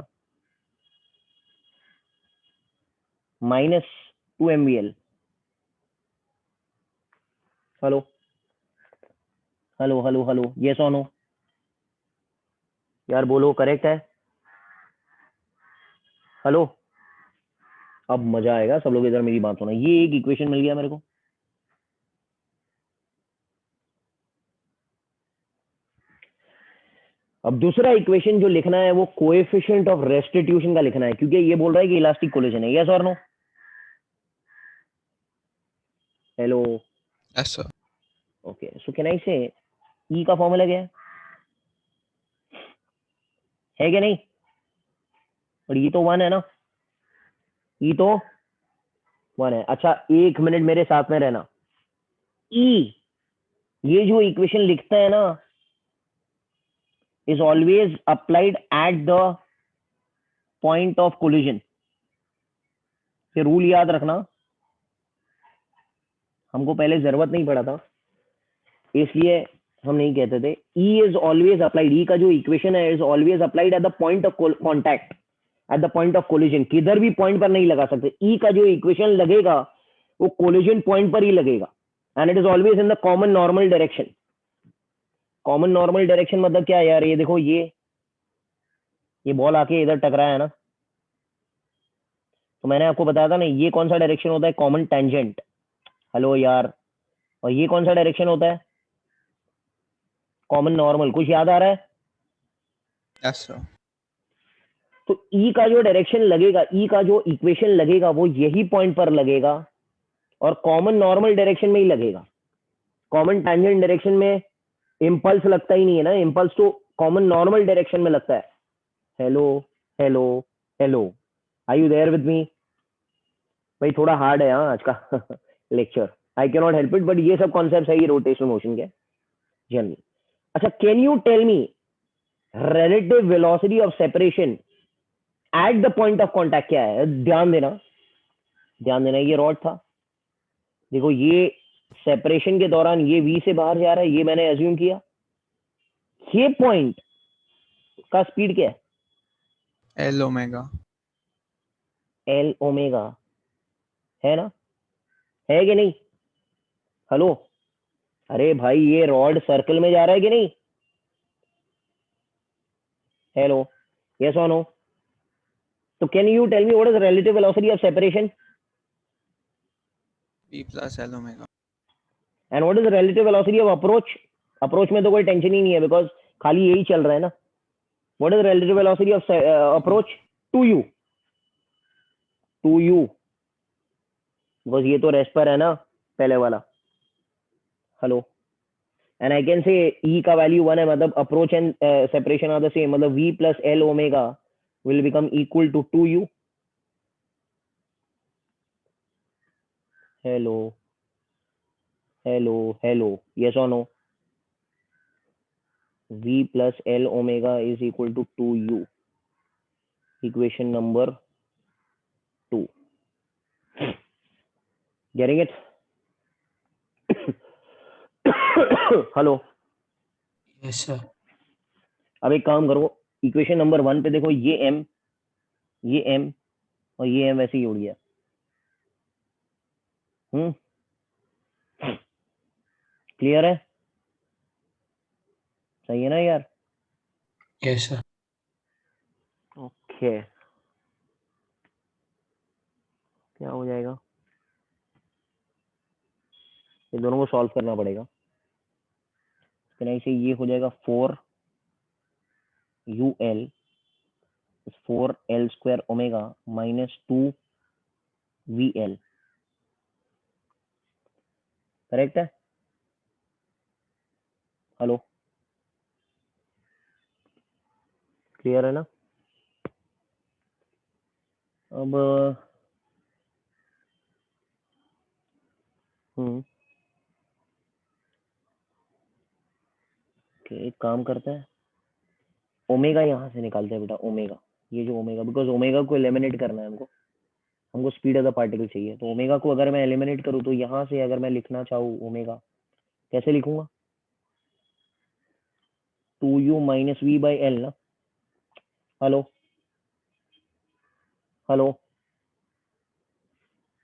minus 2mvl। Hello, yes और नो? यार बोलो, करेक्ट है? हेलो, अब मजा आएगा, सब लोग इधर मेरी बात सुनो। ये एक इक्वेशन मिल गया मेरे को। अब दूसरा इक्वेशन जो लिखना है वो कोएफिशिएंट ऑफ रेस्टिट्यूशन का लिखना है, क्योंकि ये बोल रहा है कि इलास्टिक कोलिजन है। यस और no? Hello, yes sir. Okay, so can I say E का फॉर्मूला क्या है क्या नहीं? और ये तो 1 है ना? ई तो 1 है। अच्छा, 1 मिनट मेरे साथ में रहना। ई, ये जो इक्वेशन लिखता है ना, is always applied at the point of collision. ये रूल याद रखना, हमको पहले जरूरत नहीं पड़ा था, इसलिए हम नहीं कहते थे। ई इज ऑलवेज अप्लाइड, ई का जो इक्वेशन है is always applied at the point of contact, at the point of collision. किधर भी पॉइंट पर नहीं लगा सकते। ई का जो इक्वेशन लगेगा वो कोलिजन पॉइंट पर ही लगेगा, and it is always in the common normal direction. Common normal direction मतलब क्या है यार? ये देखो, ये बॉल आके इधर टकराया है ना, तो मैंने आपको बताया था ना, ये कौन सा डायरेक्शन होता है? Common tangent. हेलो यार, और ये कौन सा डायरेक्शन होता है? Common normal. कुछ याद आ रहा है? Yes sir. तो ई का जो डायरेक्शन लगेगा, ई का जो इक्वेशन लगेगा वो यही पॉइंट पर लगेगा, और कॉमन नॉर्मल डायरेक्शन में ही लगेगा। कॉमन टेंजेंट डायरेक्शन में इम्पल्स लगता ही नहीं है ना, इम्पल्स तो कॉमन नॉर्मल डायरेक्शन में लगता है। Hello, hello hello, are you there with me? भाई थोड़ा हार्ड है हाँ आज का lecture, I can not help it, but ये सब कॉन्सेप्ट है ये रोटेशनल मोशन के जनरली। अच्छा, can you tell me relative velocity of separation at the point of contact क्या है? ध्यान देना, ध्यान देना, ये रॉड था, देखो ये सेपरेशन के दौरान ये V से बाहर जा रहा है, ये मैंने अज्यूम किया, ये पॉइंट का स्पीड क्या है? L omega. L ओमेगा, है ना, है कि नहीं? हेलो, अरे भाई ये रॉड सर्कल में जा रहा है कि नहीं? हेलो, यस और नो? तो can you tell me what is relative velocity of separation V plus L omega. and what is the relative velocity of approach? Approach में तो कोई टेंशन ही नहीं है बिकॉज खाली यही चल रहा है ना। What is relative velocity of approach to you? To you, because ये तो रेस्ट पर है ना पहले वाला। Hello, and I can say E का वैल्यू 1 है, मतलब approach and separation are the same, मतलब V plus L omega will become equal to 2u. Hello hello hello, yes or no? V plus L omega is equal to 2u. Equation number 2. Getting it? Hello, Yes, sir. अब एक काम करो, equation number 1 पे देखो, ये m और ये m वैसे ही उड़ गया। क्लियर है? सही है ना यार? Yes, sir. ओके, क्या हो जाएगा, ये दोनों को सॉल्व करना पड़ेगा। से ये हो जाएगा 4ul 4l square omega minus 2vl, correct है? हेलो, क्लियर है ना? अब एक काम करते हैं, ओमेगा यहाँ से निकालते हैं बेटा, ओमेगा, ये जो ओमेगा, बिकॉज ओमेगा को एलिमिनेट करना है हमको, हमको स्पीड ऑफ द पार्टिकल चाहिए, तो ओमेगा को अगर मैं एलिमिनेट करूँ तो यहाँ से अगर मैं लिखना चाहूँ ओमेगा, कैसे लिखूंगा? 2u minus we by L ना। हेलो हेलो,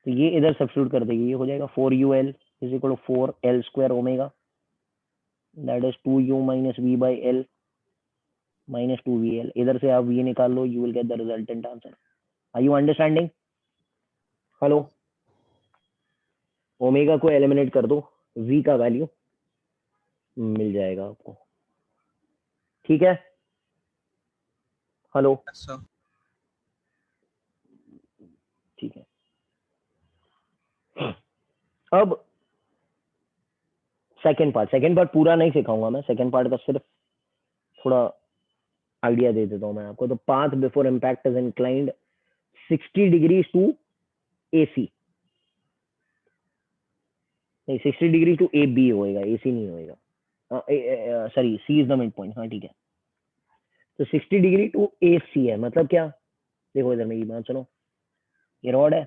तो ये इधर सब्स्टिट्यूट कर देगी, ये हो जाएगा 4ul is equal to 4l square omega, that is 2u minus we by l minus 2vl, इधर से आप v निकाल लो, you will get the resultant answer. Are you understanding? Hello, omega को एलिमिनेट कर दो, v का वैल्यू मिल जाएगा आपको, ठीक है? Hello, Yes, sir. ठीक है। अब सेकेंड पार्ट पूरा नहीं सिखाऊंगा मैं, सेकेंड पार्ट का सिर्फ थोड़ा आइडिया दे देता हूं मैं आपको। तो path before impact is inclined 60 degree to AC, नहीं 60 डिग्री टू AB होएगा, AC नहीं होएगा, sorry C is the mid point, हाँ ठीक है। तो 60 डिग्री टू AC है, मतलब क्या? देखो इधर मेरी बात सुनो, ये रॉड है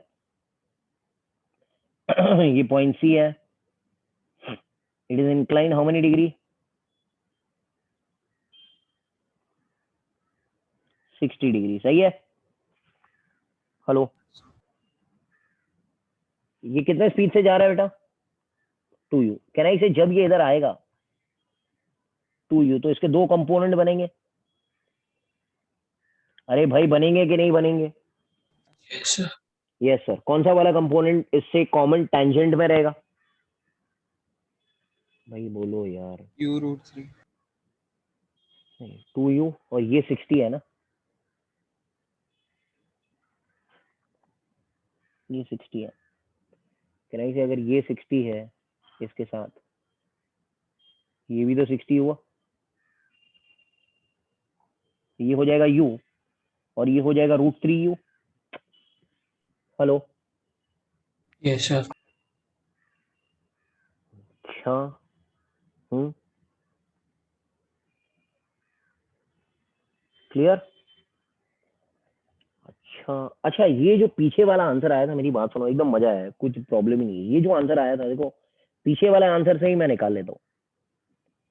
ये पॉइंट C है, it is inclined how many degree? 60 degree, सही है? हेलो, ये कितने स्पीड से जा रहा है बेटा? 2u। कैन आई से जब ये इधर आएगा 2u, तो इसके दो कंपोनेंट बनेंगे। अरे भाई बनेंगे कि नहीं बनेंगे? Yes, sir. Yes sir. कौन सा वाला कंपोनेंट इससे कॉमन टेंजेंट में रहेगा? भाई बोलो यार। U root 3. 2u, और ये 60 है ना, ये 60 है। कैन आई से अगर ये 60 है इसके साथ, ये भी तो 60 हुआ, ये हो जाएगा u, और ये हो जाएगा √3u। Hello, Yes, sir. अच्छा, क्लियर। अच्छा, ये जो पीछे वाला आंसर आया था, मेरी बात सुनो, एकदम मजा आया, कुछ प्रॉब्लम ही नहीं है। ये जो आंसर आया था, देखो पीछे वाले आंसर से ही मैं निकाल लेता हूँ।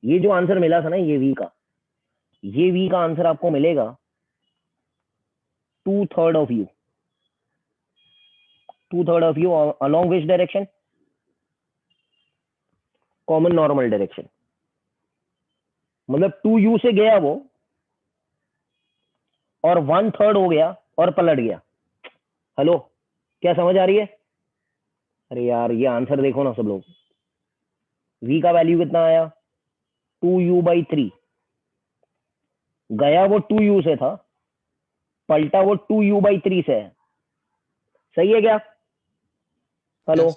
ये जो आंसर मिला था ना, ये v का, ये v का आंसर आपको मिलेगा 2/3 of u। 2/3 of u along which direction? Common normal direction. मतलब 2u से गया वो और 1/3 हो गया और पलट गया। हेलो, क्या समझ आ रही है? अरे यार, ये आंसर देखो ना सब लोग। v का वैल्यू कितना आया? 2u/3। गया वो 2u से था, पलटा वो 2u/3 से है। सही है क्या? Hello, Yes.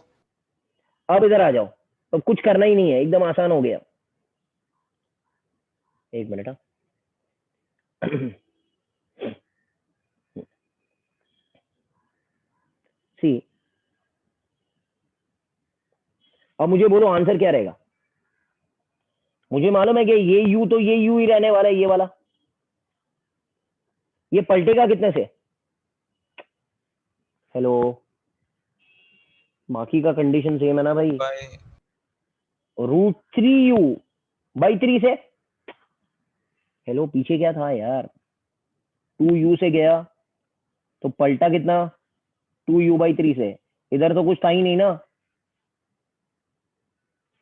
अब इधर आ जाओ। अब कुछ करना ही नहीं है, एकदम आसान हो गया। एक मिनट। सी, अब मुझे बोलो आंसर क्या रहेगा। मुझे मालूम है कि ये u तो ये u ही रहने वाला है, ये वाला। ये पलटेगा कितने से? हेलो, बाकी का कंडीशन सेम है ना भाई? By √3u/3 से। हेलो, पीछे क्या था यार? 2u से गया तो पलटा कितना? 2u/3 से। इधर तो कुछ था ही नहीं ना,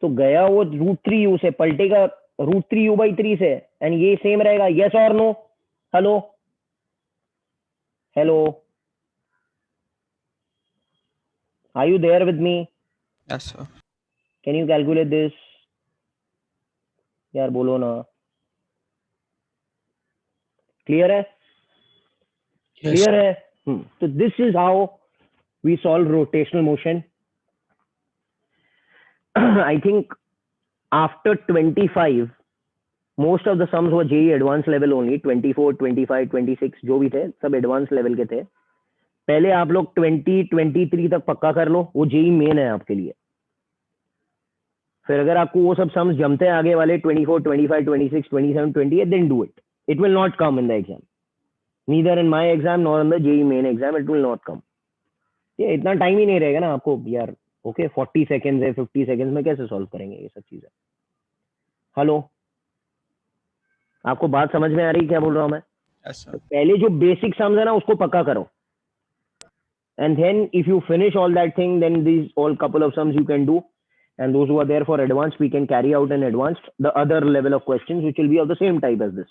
तो गया वो √3u से, पलटेगा √3u/3 से। एंड ये सेम रहेगा, यस और no? Hello, hello, are you there with me? yes, sir. Can you calculate this? यार बोलो ना। क्लियर है? Yes, क्लियर है? तो this is how we solve rotational motion. I think after 25 most of the sums वो JEE advance level only. 24, 25, 26 जो भी थे सब एडवांस लेवल के थे। पहले आप लोग 20, 23 तक पक्का कर लो, वो जेई मेन है आपके लिए। फिर अगर आपको वो सब सम्स जमते हैं आगे वाले 24, 25, 26, 27, 28, then do it. It will not come in the exam, neither in my exam nor in the JEE main exam, it will not come. ये इतना टाइम ही नहीं रहेगा ना आपको यार। ओके, 40 सेकेंड्स है, 50 सेकेंड्स में कैसे सॉल्व करेंगे ये सब चीजें? हेलो, आपको बात समझ में आ रही है क्या बोल रहा हूँ मैं? Yes, sir. तो पहले जो बेसिक सम्स है ना उसको पक्का करो, and then if you finish all that thing, then these all couple of sums you can do, and those who are there for advanced, we can carry out in advanced the other level of questions which will be of the same type as this.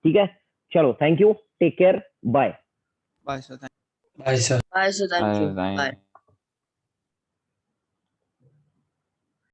ठीक है, चलो, thank you, take care, bye. Bye, sir. bye, sir. Bye, sir. Thank you. Bye. Bye.